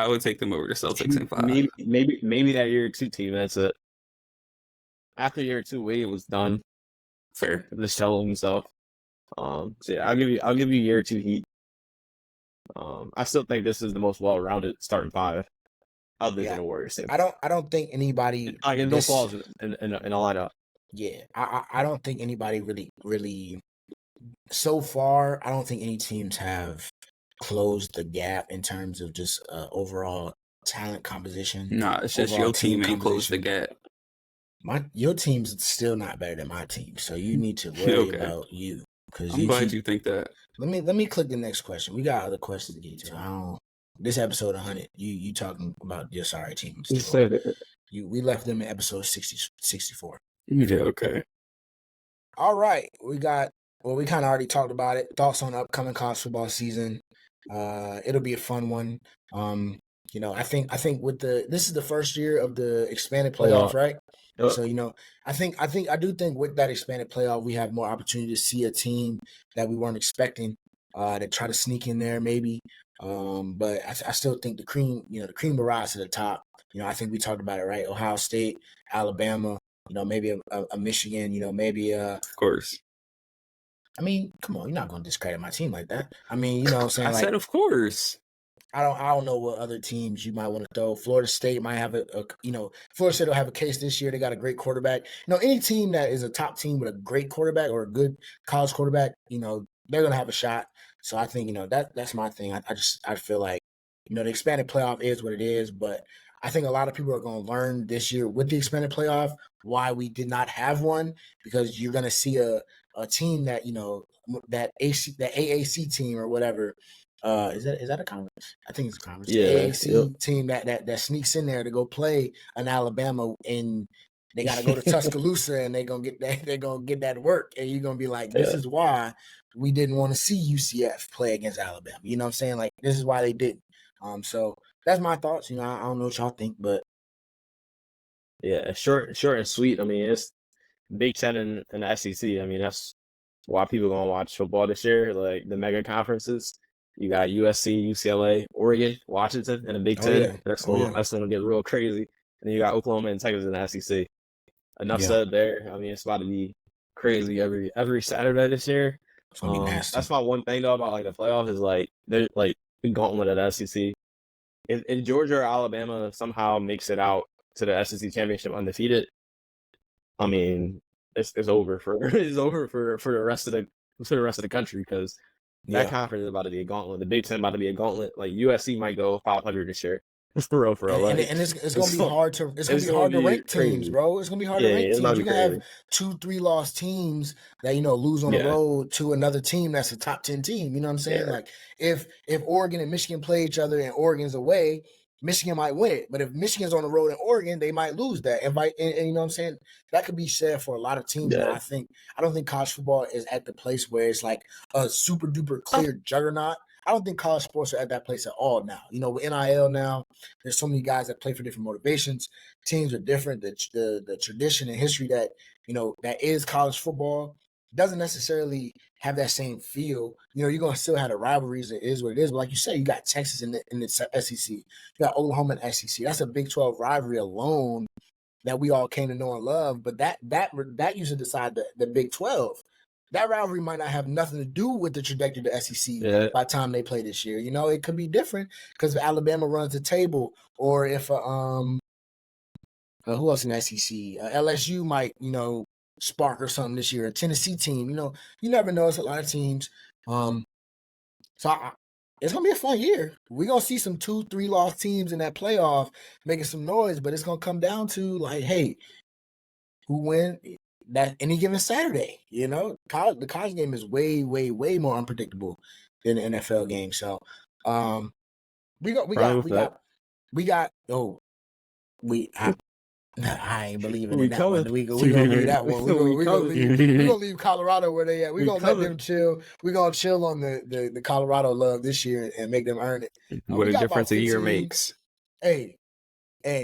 Speaker 2: would take them over the Celtics in 5.
Speaker 3: Maybe that year 2 team. That's it. After year 2, Wade was done.
Speaker 2: Fair.
Speaker 3: The shell himself. So yeah, I'll give you year 2 Heat. I still think this is the most well-rounded starting five other than the Warriors team.
Speaker 1: I don't think anybody
Speaker 3: no flaws in a lineup.
Speaker 1: Yeah, I don't think anybody really so far. I don't think any teams have closed the gap in terms of just overall talent composition.
Speaker 2: Nah, it's just your team ain't closed the gap.
Speaker 1: Your team's still not better than my team, so you need to worry about you.
Speaker 2: I'm glad you think that.
Speaker 1: Let me click the next question. We got other questions to get to. This episode 100. You talking about your sorry teams? We left them in episode 64.
Speaker 2: Yeah, okay.
Speaker 1: All right. We kind of already talked about it. Thoughts on the upcoming college football season. It'll be a fun one. I think this is the first year of the expanded playoff, right? Yep. So, I do think with that expanded playoff, we have more opportunity to see a team that we weren't expecting to try to sneak in there maybe. But I still think the cream will rise to the top. I think we talked about it, right? Ohio State, Alabama, maybe a Michigan, maybe
Speaker 2: of course.
Speaker 1: I mean, come on, you're not going to discredit my team like that. I mean, you know what I'm saying?
Speaker 2: I said, of course.
Speaker 1: I don't know what other teams you might want to throw. Florida State might have Florida State will have a case this year. They got a great quarterback. Any team that is a top team with a great quarterback or a good college quarterback, they're gonna have a shot. So I think that's my thing. I feel like the expanded playoff is what it is, but I think a lot of people are going to learn this year with the expanded playoff why we did not have one, because you're going to see a team that that AAC team or whatever. Is that a conference? I think it's a conference.
Speaker 3: Yeah,
Speaker 1: AAC team that sneaks in there to go play an Alabama, and they got to go to Tuscaloosa, and they're gonna get that work, and you're gonna be like, this is why we didn't want to see UCF play against Alabama. You know what I'm saying? Like, this is why they didn't. So that's my thoughts. I don't know what y'all think, but
Speaker 3: yeah, short and sweet. I mean, it's Big Ten and the SEC. I mean, that's why people gonna watch football this year. Like the mega conferences. You got USC, UCLA, Oregon, Washington, and the Big Ten.
Speaker 1: Yeah.
Speaker 3: That's gonna get real crazy. And then you got Oklahoma and Texas in the SEC. Enough said there. I mean, it's about to be crazy every Saturday this year.
Speaker 1: It's gonna be nasty.
Speaker 3: That's my one thing though about like the playoffs is like they're like the gauntlet at the SEC. If Georgia or Alabama somehow makes it out to the SEC championship undefeated, I mean, it's over for the rest of the country, because that conference is about to be a gauntlet. The Big Ten about to be a gauntlet. Like USC might go 500 this year. For real.
Speaker 1: And it's gonna be hard to rank teams, bro. It's gonna be hard to rank teams. You can have 2-3 lost teams that lose on the road to another team that's a top 10 team. You know what I'm saying? Like if Oregon and Michigan play each other and Oregon's away, Michigan might win it. But if Michigan's on the road in Oregon, they might lose that. And you know what I'm saying? That could be said for a lot of teams. Yeah. I don't think college football is at the place where it's like a super duper clear juggernaut. I don't think college sports are at that place at all now. With NIL now, there's so many guys that play for different motivations. Teams are different. The tradition and history that that is college football doesn't necessarily have that same feel. You're gonna still have the rivalries. It is what it is. But like you said, you got Texas in the SEC. You got Oklahoma in the SEC. That's a Big 12 rivalry alone that we all came to know and love. But that used to decide the Big 12. That rivalry might not have nothing to do with the trajectory of the SEC by the time they play this year. It could be different because if Alabama runs the table, or if who else in the SEC? LSU might spark or something this year. A Tennessee team, you never know. It's a lot of teams. So it's gonna be a fun year. We're gonna see some 2-3 lost teams in that playoff making some noise, but it's gonna come down to like, hey, who win that any given Saturday? The college game is way, way, way more unpredictable than the NFL game. So I ain't believing in that one. We gonna leave that one. We gonna leave Colorado where they at. We gonna let them chill. We gonna chill on the Colorado love this year and make them earn it.
Speaker 2: What a difference a year makes.
Speaker 1: Hey,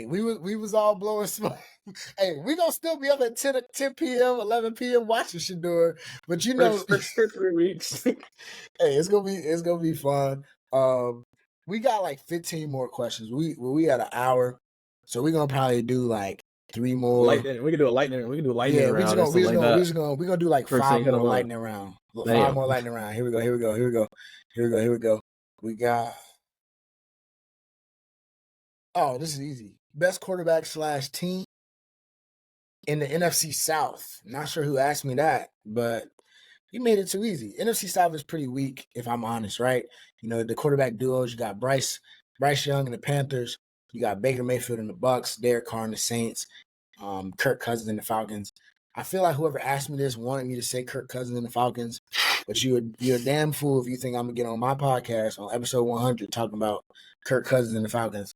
Speaker 1: we was all blowing smoke. Hey, we gonna still be up at 10 p.m., 11 p.m. watching Shedeur, but
Speaker 3: for 3 weeks.
Speaker 1: Hey, it's gonna be fun. We got like 15 more questions. We at an hour, so we're gonna probably do like 3 more.
Speaker 3: Lightning. We can do a lightning round.
Speaker 1: We're gonna do like 5 more lightning round. 5 more lightning round. Here we go. We got. Oh, this is easy. Best quarterback / team in the NFC South. Not sure who asked me that, but you made it too easy. NFC South is pretty weak, if I'm honest, right? The quarterback duos, you got Bryce Young in the Panthers. You got Baker Mayfield in the Bucks, Derek Carr in the Saints, Kirk Cousins in the Falcons. I feel like whoever asked me this wanted me to say Kirk Cousins in the Falcons, but you're a damn fool if you think I'm going to get on my podcast on episode 100 talking about Kirk Cousins in the Falcons.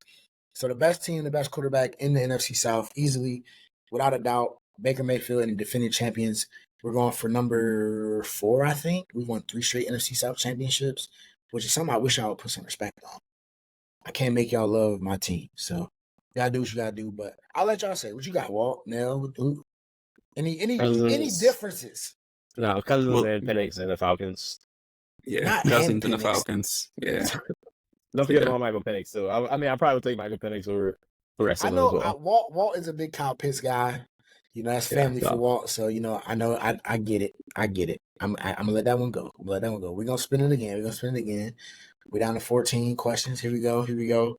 Speaker 1: So the best team, the best quarterback in the NFC South, easily, without a doubt, Baker Mayfield and the defending champions. We're going for number 4, I think. We've won 3 straight NFC South championships, which is something I wish I would put some respect on. I can't make y'all love my team, so you gotta do what you gotta do. But I'll let y'all say what you got, Walt. Nell, any differences?
Speaker 3: No, Cousins and Penix and the Falcons.
Speaker 2: Yeah, Cousins and the Falcons. Yeah.
Speaker 3: Don't forget about Michael Penix too. I probably would take Michael Penix over the rest of them.
Speaker 1: I know Walt is a big Kyle Pitts guy. You know, that's family for Walt. So, you know, I get it. I get it. I'm gonna let that one go. We're gonna spin it again. We're down to 14 questions. Here we go.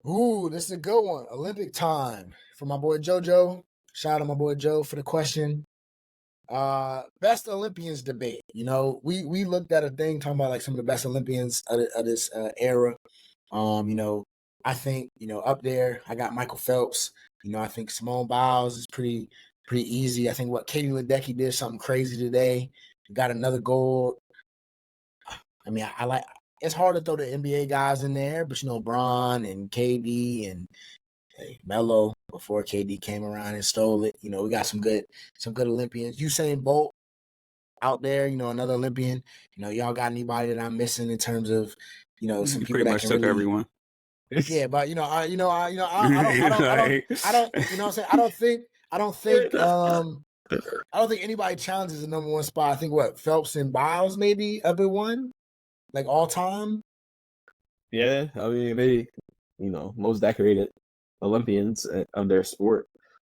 Speaker 1: Ooh, this is a good one. Olympic time for my boy JoJo. Shout out to my boy Joe for the question. Best Olympians debate. You know, we looked at a thing talking about like some of the best Olympians of this era. You know, I think, you know, up there I got Michael Phelps. You know, I think Simone Biles is pretty easy. I think what Katie Ledecky did something crazy today. Got another gold. I mean, I like. It's hard to throw the NBA guys in there, but you know, Bron and KD and Melo before KD came around and stole it. You know, we got some good Olympians. Usain Bolt out there, you know, another Olympian. You know, y'all got anybody that I'm missing in terms of, you know, some people
Speaker 2: pretty
Speaker 1: that
Speaker 2: much
Speaker 1: can
Speaker 2: took
Speaker 1: really,
Speaker 2: everyone.
Speaker 1: Yeah, but you know, I don't, you know what I'm saying? I don't think anybody challenges the number one spot. I think Phelps and Biles maybe up at one, like all time.
Speaker 3: Yeah, I mean, they, you know, most decorated Olympians of their sport.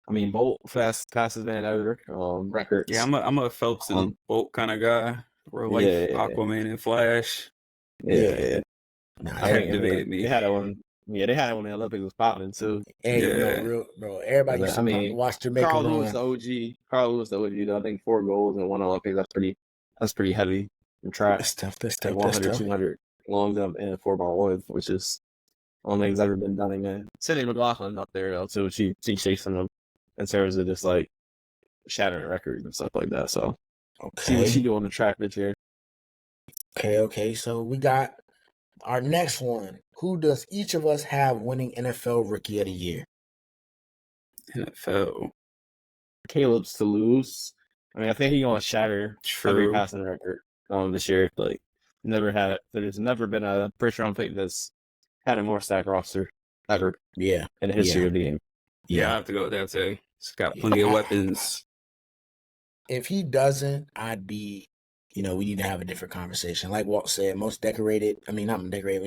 Speaker 3: I mean, Bolt fastest man ever. Records.
Speaker 2: Yeah, I'm a Phelps and Bolt kind of guy. Real life Aquaman and Flash.
Speaker 3: Yeah.
Speaker 2: Nah, I think debated me.
Speaker 3: They had that one. Yeah, they had it when the Olympics was popping too.
Speaker 1: Hey, real bro. Everybody used to watch Jamaica.
Speaker 3: Carl Lewis, the OG. Carl Lewis, the OG. Though. I think 4 goals in 1 Olympics. That's pretty heavy in track.
Speaker 1: That's tough.
Speaker 3: Like 100, 200 long jump and 4x1, which is only thing's ever been done again. Sydney McLaughlin up there though too. She chasing them in terms of just like shattering records and stuff like that. So see what she do on the track this year.
Speaker 1: Okay. So we got our next one. Who does each of us have winning NFL Rookie of the Year?
Speaker 2: NFL.
Speaker 3: Caleb's to lose. I mean, I think he's gonna shatter every passing record this year. Like, there's never been a first round pick that's had a more stacked roster ever.
Speaker 1: Yeah,
Speaker 3: in the history of the game.
Speaker 2: Yeah, I have to go with that too. He's got plenty of weapons.
Speaker 1: If he doesn't, I'd be. You know, we need to have a different conversation. Like Walt said, not decorated, but in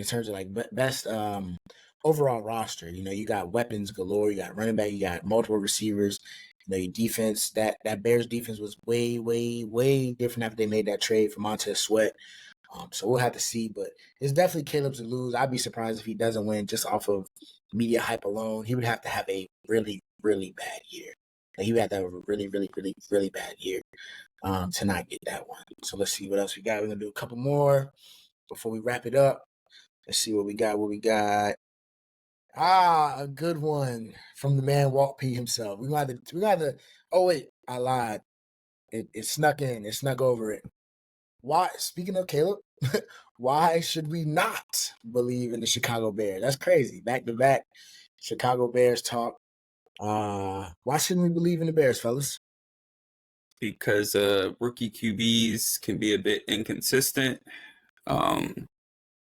Speaker 1: terms of like best overall roster, you know, you got weapons galore, you got running back, you got multiple receivers, you know, your defense, that Bears defense was way, way, way different after they made that trade for Montez Sweat. So we'll have to see, but it's definitely Caleb's to lose. I'd be surprised if he doesn't win just off of media hype alone. He would have to have a really, really bad year. Like, he would have to have a really, really, really, really bad year to not get that one. So let's see what else we got. We're gonna do a couple more before we wrap it up. Let's see what we got. A good one from the man Walt P himself. We got the. Oh wait, I lied. It snuck in. It snuck over it. Why? Speaking of Caleb, why should we not believe in the Chicago Bears? That's crazy. Back to back, Chicago Bears talk. Why shouldn't we believe in the Bears, fellas?
Speaker 2: Because rookie QBs can be a bit inconsistent.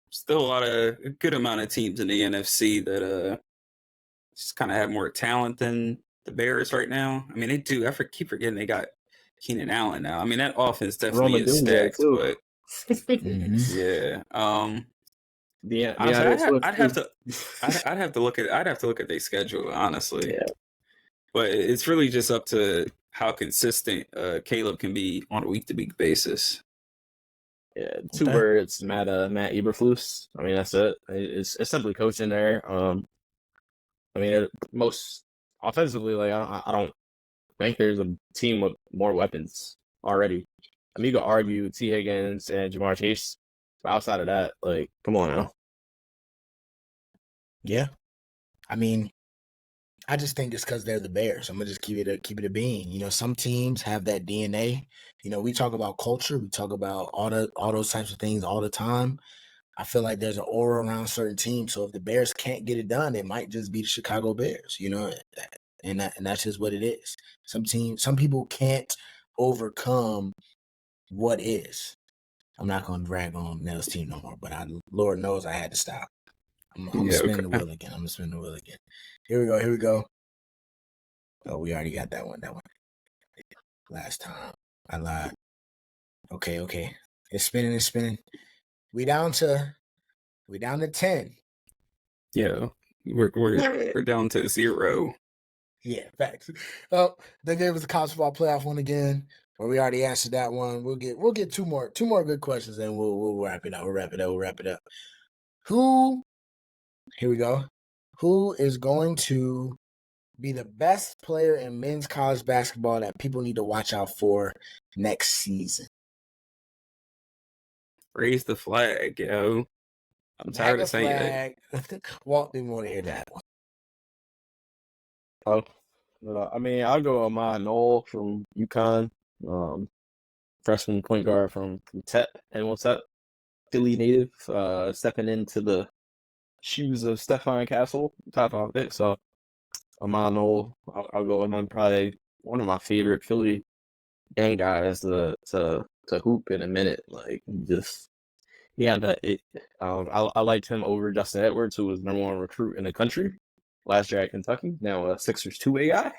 Speaker 2: Still a good amount of teams in the NFC that just kind of have more talent than the Bears right now. I mean, they do. I keep forgetting they got Keenan Allen now. I mean, that offense definitely is stacked, but yeah. I'd have to look at their schedule, honestly.
Speaker 3: Yeah.
Speaker 2: But it's really just up to how consistent Caleb can be on a week-to-week basis.
Speaker 3: Yeah, 2 words, Matt Eberflus. I mean, that's it. It's simply coaching there. I mean, most offensively, like I don't think there's a team with more weapons already. I mean, you could argue T. Higgins and Jamar Chase. But outside of that, like, come on now.
Speaker 1: Yeah, I mean, I just think it's because they're the Bears. I'm gonna just keep it a bean. You know, some teams have that DNA. You know, we talk about culture, we talk about all those types of things all the time. I feel like there's an aura around certain teams. So if the Bears can't get it done, it might just be the Chicago Bears. You know, and that's just what it is. Some people can't overcome what is. I'm not gonna drag on Nell's team no more, but Lord knows I had to stop. I'm gonna spin the wheel again. Here we go. Oh, we already got that one. Last time. I lied. Okay. It's spinning. We down to 10.
Speaker 2: Yeah. We're down to 0.
Speaker 1: Yeah, facts. They gave us a college football playoff one again, where we already answered that one. We'll get two more good questions, and we'll wrap it up. We'll wrap it up. Who? Here we go. Who is going to be the best player in men's college basketball that people need to watch out for next season?
Speaker 2: Raise the flag, yo. I'm tired of saying
Speaker 1: it. Walt didn't want to hear that one.
Speaker 3: I mean, I'll go Ahmad Knoll from UConn, freshman point guard from Tech, and what's that? Philly native, stepping into the shoes of Stefan Castle, top of it. So Ahmad Knoll, I'll go, and then probably one of my favorite Philly young guys to hoop in a minute. Like, just I liked him over Justin Edwards, who was #1 recruit in the country last year at Kentucky. Now a Sixers 2-way guy.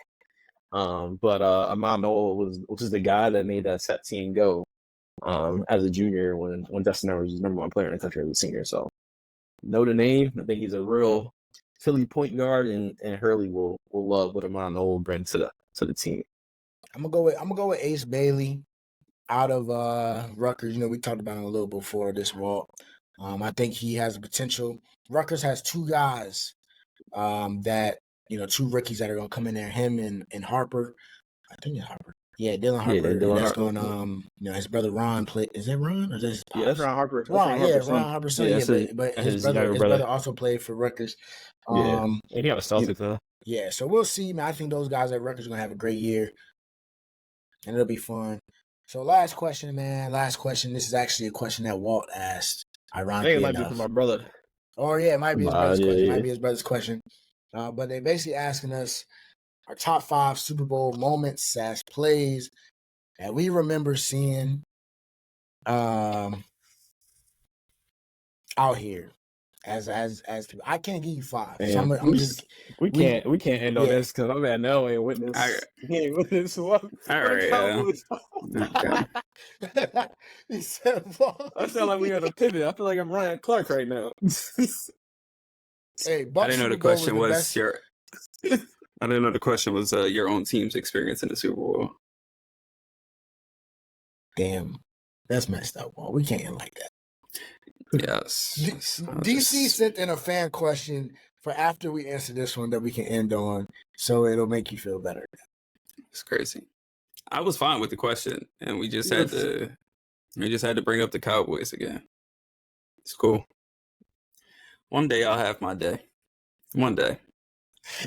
Speaker 3: But Ahmad Knoll was the guy that made that set team go as a junior when Justin Edwards was #1 player in the country as a senior. So know the name. I think he's a real Philly point guard, and Hurley will love what Ahmad Knoll brings to the team.
Speaker 1: I'm gonna go with Ace Bailey out of Rutgers. You know, we talked about him a little before this walk. I think he has the potential. Rutgers has two guys that, you know, two rookies that are gonna come in there. Him and Harper. I think it's Harper. Yeah, Dylan Harper.
Speaker 3: Yeah, Dylan
Speaker 1: that's
Speaker 3: Harper.
Speaker 1: going you know, his brother Ron play. Is that Ron or is that his pops?
Speaker 3: Yeah, that's Ron Harper.
Speaker 1: Ron Harper's son. Yeah, but his brother also played for Rutgers.
Speaker 3: And he got a Celtics though.
Speaker 1: Yeah, so we'll see, man. I think those guys at Rutgers are gonna have a great year, and it'll be fun. So last question, man. Last question. This is actually a question that Walt asked. Ironically
Speaker 3: I think it might
Speaker 1: enough.
Speaker 3: be for my brother.
Speaker 1: Oh yeah, it might be his brother's question.
Speaker 3: Yeah.
Speaker 1: It might be his brother's question. But they're basically asking us our top 5 Super Bowl moments / plays that we remember seeing out here as people. I can't give you 5. So I'm just
Speaker 3: we can't end on this because I'm at no ain't witness. He ain't witness one.
Speaker 2: All right.
Speaker 1: He said,
Speaker 3: I sound like we had a pivot. I feel like I'm Ryan Clark right now.
Speaker 1: Hey,
Speaker 2: I didn't know the question was your. I didn't know the question was your own team's experience in the Super Bowl.
Speaker 1: Damn, that's messed up. Well, we can't end like that.
Speaker 2: Yes.
Speaker 1: DC sent in a fan question for after we answer this one that we can end on, so it'll make you feel better.
Speaker 2: It's crazy. I was fine with the question, and we just had to bring up the Cowboys again. It's cool. One day I'll have my day. One day.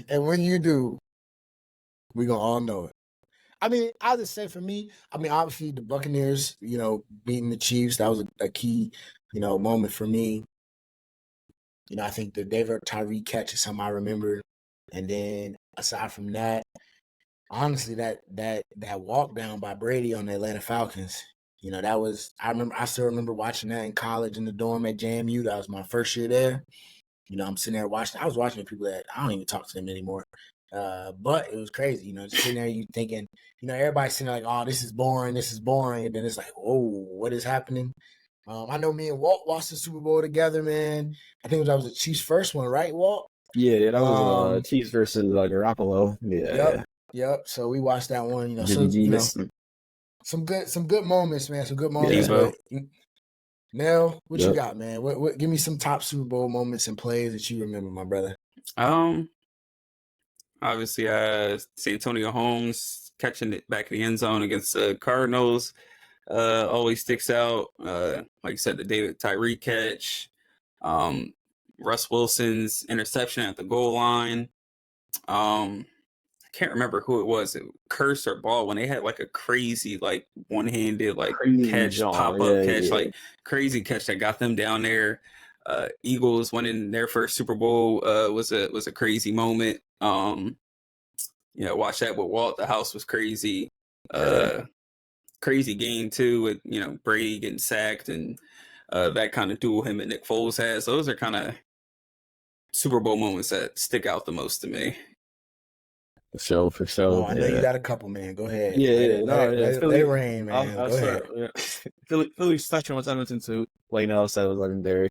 Speaker 1: And when you do, we're gonna all know it. I mean, I'll just say for me, I mean, obviously the Buccaneers, you know, beating the Chiefs, that was a key, you know, moment for me. You know, I think the David Tyree catch is something I remember. And then aside from that, honestly, that walk down by Brady on the Atlanta Falcons, you know, I still remember watching that in college in the dorm at JMU. That was my first year there. You know, I'm sitting there watching. I was watching people that I don't even talk to them anymore. But it was crazy, you know, just sitting there, you thinking, you know, everybody's sitting there like, oh, this is boring. And then it's like, oh, what is happening? I know me and Walt watched the Super Bowl together, man. I think that was the Chiefs' first one, right, Walt?
Speaker 3: Yeah, that was Chiefs versus Garoppolo. Yeah.
Speaker 1: Yep. So we watched that one, you know. So, you know, some good moments, man. Some good moments. Nell, what you got, man? What? Give me some top Super Bowl moments and plays that you remember, my brother.
Speaker 2: Obviously, Santonio Holmes catching it back in the end zone against the Cardinals always sticks out. Like you said, the David Tyree catch, Russ Wilson's interception at the goal line. I can't remember who it was, Curse or Ball, when they had like a crazy, like one-handed, like catch, pop-up catch, like crazy catch that got them down there. Eagles winning their first Super Bowl was a crazy moment. You know, watch that with Walt. The house was crazy. Crazy game too, with, you know, Brady getting sacked and that kind of duel him and Nick Foles has. Those are kind of Super Bowl moments that stick out the most to me.
Speaker 3: For sure.
Speaker 1: Oh, I know you got a couple, man. Go ahead.
Speaker 3: Let
Speaker 1: it rain, man. Go ahead.
Speaker 3: Yeah. Philly's touching on Edmonton too. Like now said, was legendary.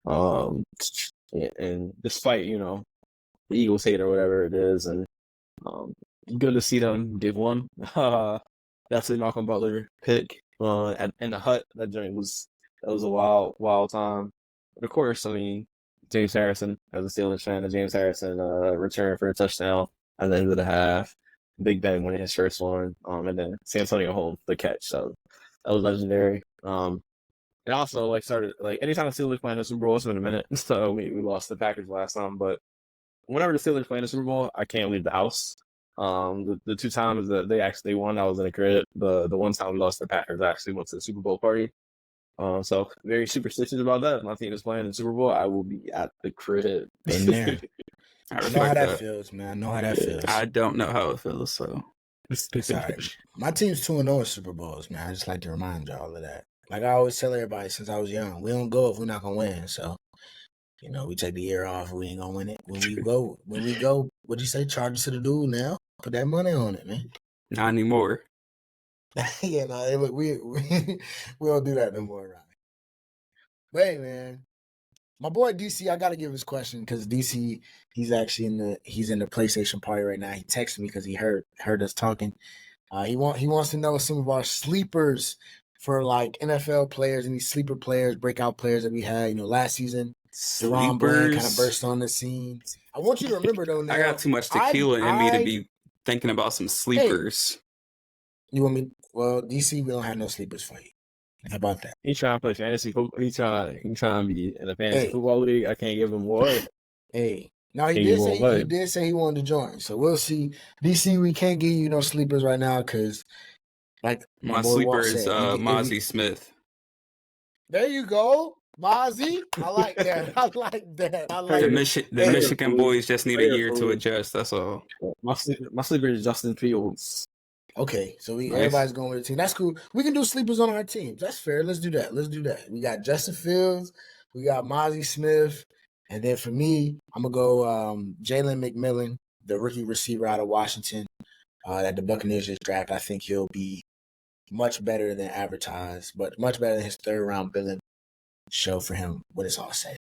Speaker 3: And despite, you know, the Eagles hate or whatever it is, and Good to see them get one. That's the Malcolm Butler pick in the hut. That was a wild time. But of course, I mean, James Harrison, as a Steelers fan, James Harrison returned for a touchdown at the end of the half. Big Ben winning his first one, and then Santonio Holmes the catch. So that was legendary. And also started anytime the Steelers play in the Super Bowl, it's been a minute. So we lost the Packers last time, but whenever the Steelers play in the Super Bowl, I can't leave the house. The two times that they actually won, I was in the crib. The one time we lost the Packers, I actually went to the Super Bowl party. So very superstitious about that. If my team is playing in the Super Bowl, I will be at the crib.
Speaker 1: In there.
Speaker 2: I
Speaker 1: know how that feels, man. I know how that feels.
Speaker 2: I don't know how it feels, so
Speaker 1: sorry. My team's 2-0 in Super Bowls, man. I just like to remind y'all of that. Like I always tell everybody since I was young, we don't go if we're not gonna win. So, we take the year off. We ain't gonna win it. When we go, what'd you say? Charge us to the dude now. Put that money on it, man.
Speaker 2: Not anymore.
Speaker 1: Yeah, no. Hey, look, we don't do that no more, right? But hey, man, my boy DC, I gotta give his question because DC, he's actually in the PlayStation party right now. He texted me because he heard us talking. He wants to know some of our sleepers for like NFL players and these sleeper players, breakout players that we had. Last season, Deron Bland kind of burst on the scene. I want you to remember though. Now,
Speaker 2: I got too much tequila in me to be thinking about some sleepers.
Speaker 1: Hey, you want me? Well, DC, we don't have no sleepers for you. How about that?
Speaker 3: He trying to play fantasy football. He trying to be in a fantasy football league. I can't give him what.
Speaker 1: Hey, no, he did say he wanted to join. So we'll see. DC, we can't give you no sleepers right now because, like,
Speaker 2: my sleeper is Mozzie Smith.
Speaker 1: There you go, Mozzie. I like that.
Speaker 2: The Michigan boys just need a year to adjust. That's all.
Speaker 3: My sleeper is Justin Fields.
Speaker 1: Okay, so everybody's going with the team. That's cool. We can do sleepers on our teams. That's fair. Let's do that. We got Justin Fields. We got Mozzie Smith. And then for me, I'm going to go Jalen McMillan, the rookie receiver out of Washington that the Buccaneers just drafted. I think he'll be much better than advertised, but much better than his third-round billing show for him when it's all said.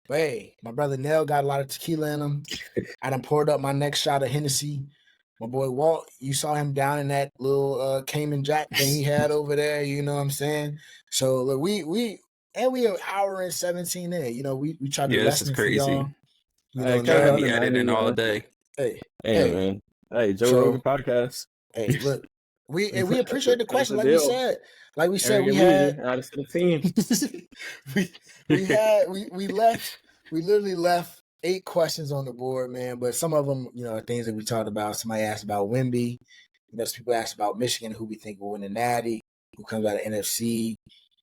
Speaker 1: But hey, my brother Nell got a lot of tequila in him. I done poured up my next shot of Hennessy. My boy Walt, you saw him down in that little Cayman Jack thing he had over there. You know what I'm saying? So look, we an hour and 17 in. We tried to.
Speaker 2: Yeah, this is crazy.
Speaker 3: I
Speaker 2: can't be editing all day.
Speaker 1: Hey,
Speaker 3: man. Hey, Joe Rogan podcast.
Speaker 1: Hey, look, we appreciate the question. Like we said, we had
Speaker 3: out of the team.
Speaker 1: we literally left 8 questions on the board, man. But some of them, are things that we talked about. Somebody asked about Wemby. Some people asked about Michigan, who we think will win the Natty, who comes out of NFC.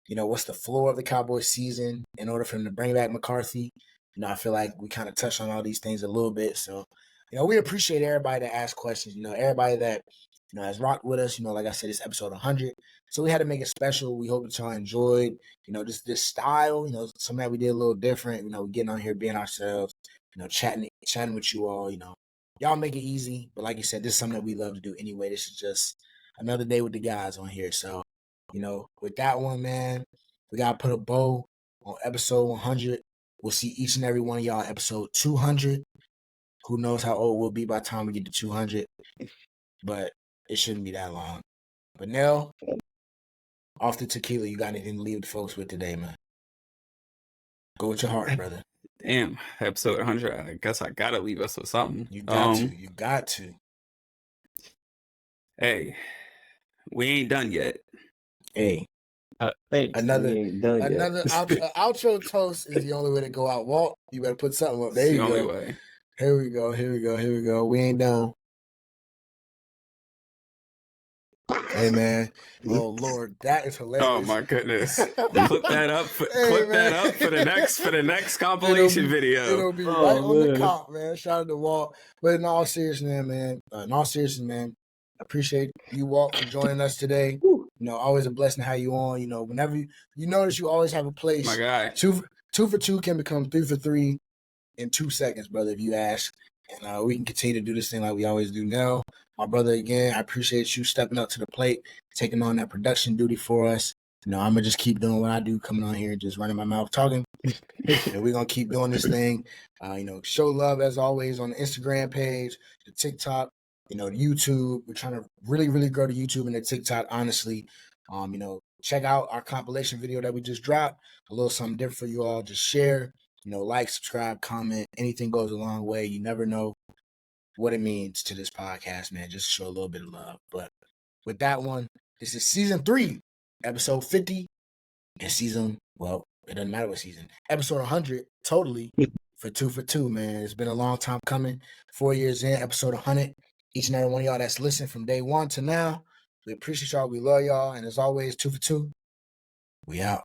Speaker 1: What's the floor of the Cowboys season in order for them to bring back McCarthy? I feel like we kind of touched on all these things a little bit. So, we appreciate everybody that asks questions. Everybody that, has rocked with us. Like I said, it's episode 100. So we had to make it special. We hope that y'all enjoyed, this style, something that we did a little different, getting on here, being ourselves, chatting with you all, y'all make it easy. But like you said, this is something that we love to do anyway. This is just another day with the guys on here. So, with that one, man, we got to put a bow on episode 100. We'll see each and every one of y'all episode 200. Who knows how old we'll be by the time we get to 200. But it shouldn't be that long. But Nell, off the tequila, you got anything to leave the folks with today, man? Go with your heart, brother.
Speaker 2: Damn, episode 100. I guess I got to leave us with something.
Speaker 1: You got to.
Speaker 2: Hey, we ain't done yet.
Speaker 1: Hey,
Speaker 3: thanks.
Speaker 1: Another outro toast is the only way to go out. Walt, you better put something up. There you go. The only way. Here we go. We ain't done. Hey man, oh Lord, that is hilarious.
Speaker 2: Oh my goodness, clip that up for the next compilation video.
Speaker 1: It'll be right on the comp, man. Shout out to Walt. But in all seriousness, man, I appreciate you, Walt, for joining us today. Always a blessing to have you on. Whenever you notice, you always have a place.
Speaker 2: My guy,
Speaker 1: 2 for 2 can become 3 for 3 in 2 seconds, brother. If you ask, and we can continue to do this thing like we always do now. My brother, again, I appreciate you stepping up to the plate, taking on that production duty for us. I'm gonna just keep doing what I do, coming on here, just running my mouth, talking. And we're gonna keep doing this thing. Show love as always on the Instagram page, the TikTok, the YouTube. We're trying to really, really grow the YouTube and the TikTok, honestly. Check out our compilation video that we just dropped. A little something different for you all. Just share, like, subscribe, comment. Anything goes a long way. You never know what it means to this podcast, man. Just show a little bit of love. But with that one, this is season 3, episode 50, and it doesn't matter what season. Episode 100, totally, for 2 for 2, man. It's been a long time coming. 4 years in, episode 100. Each and every one of y'all that's listened from day one to now, we appreciate y'all. We love y'all. And as always, 2 for 2, we out.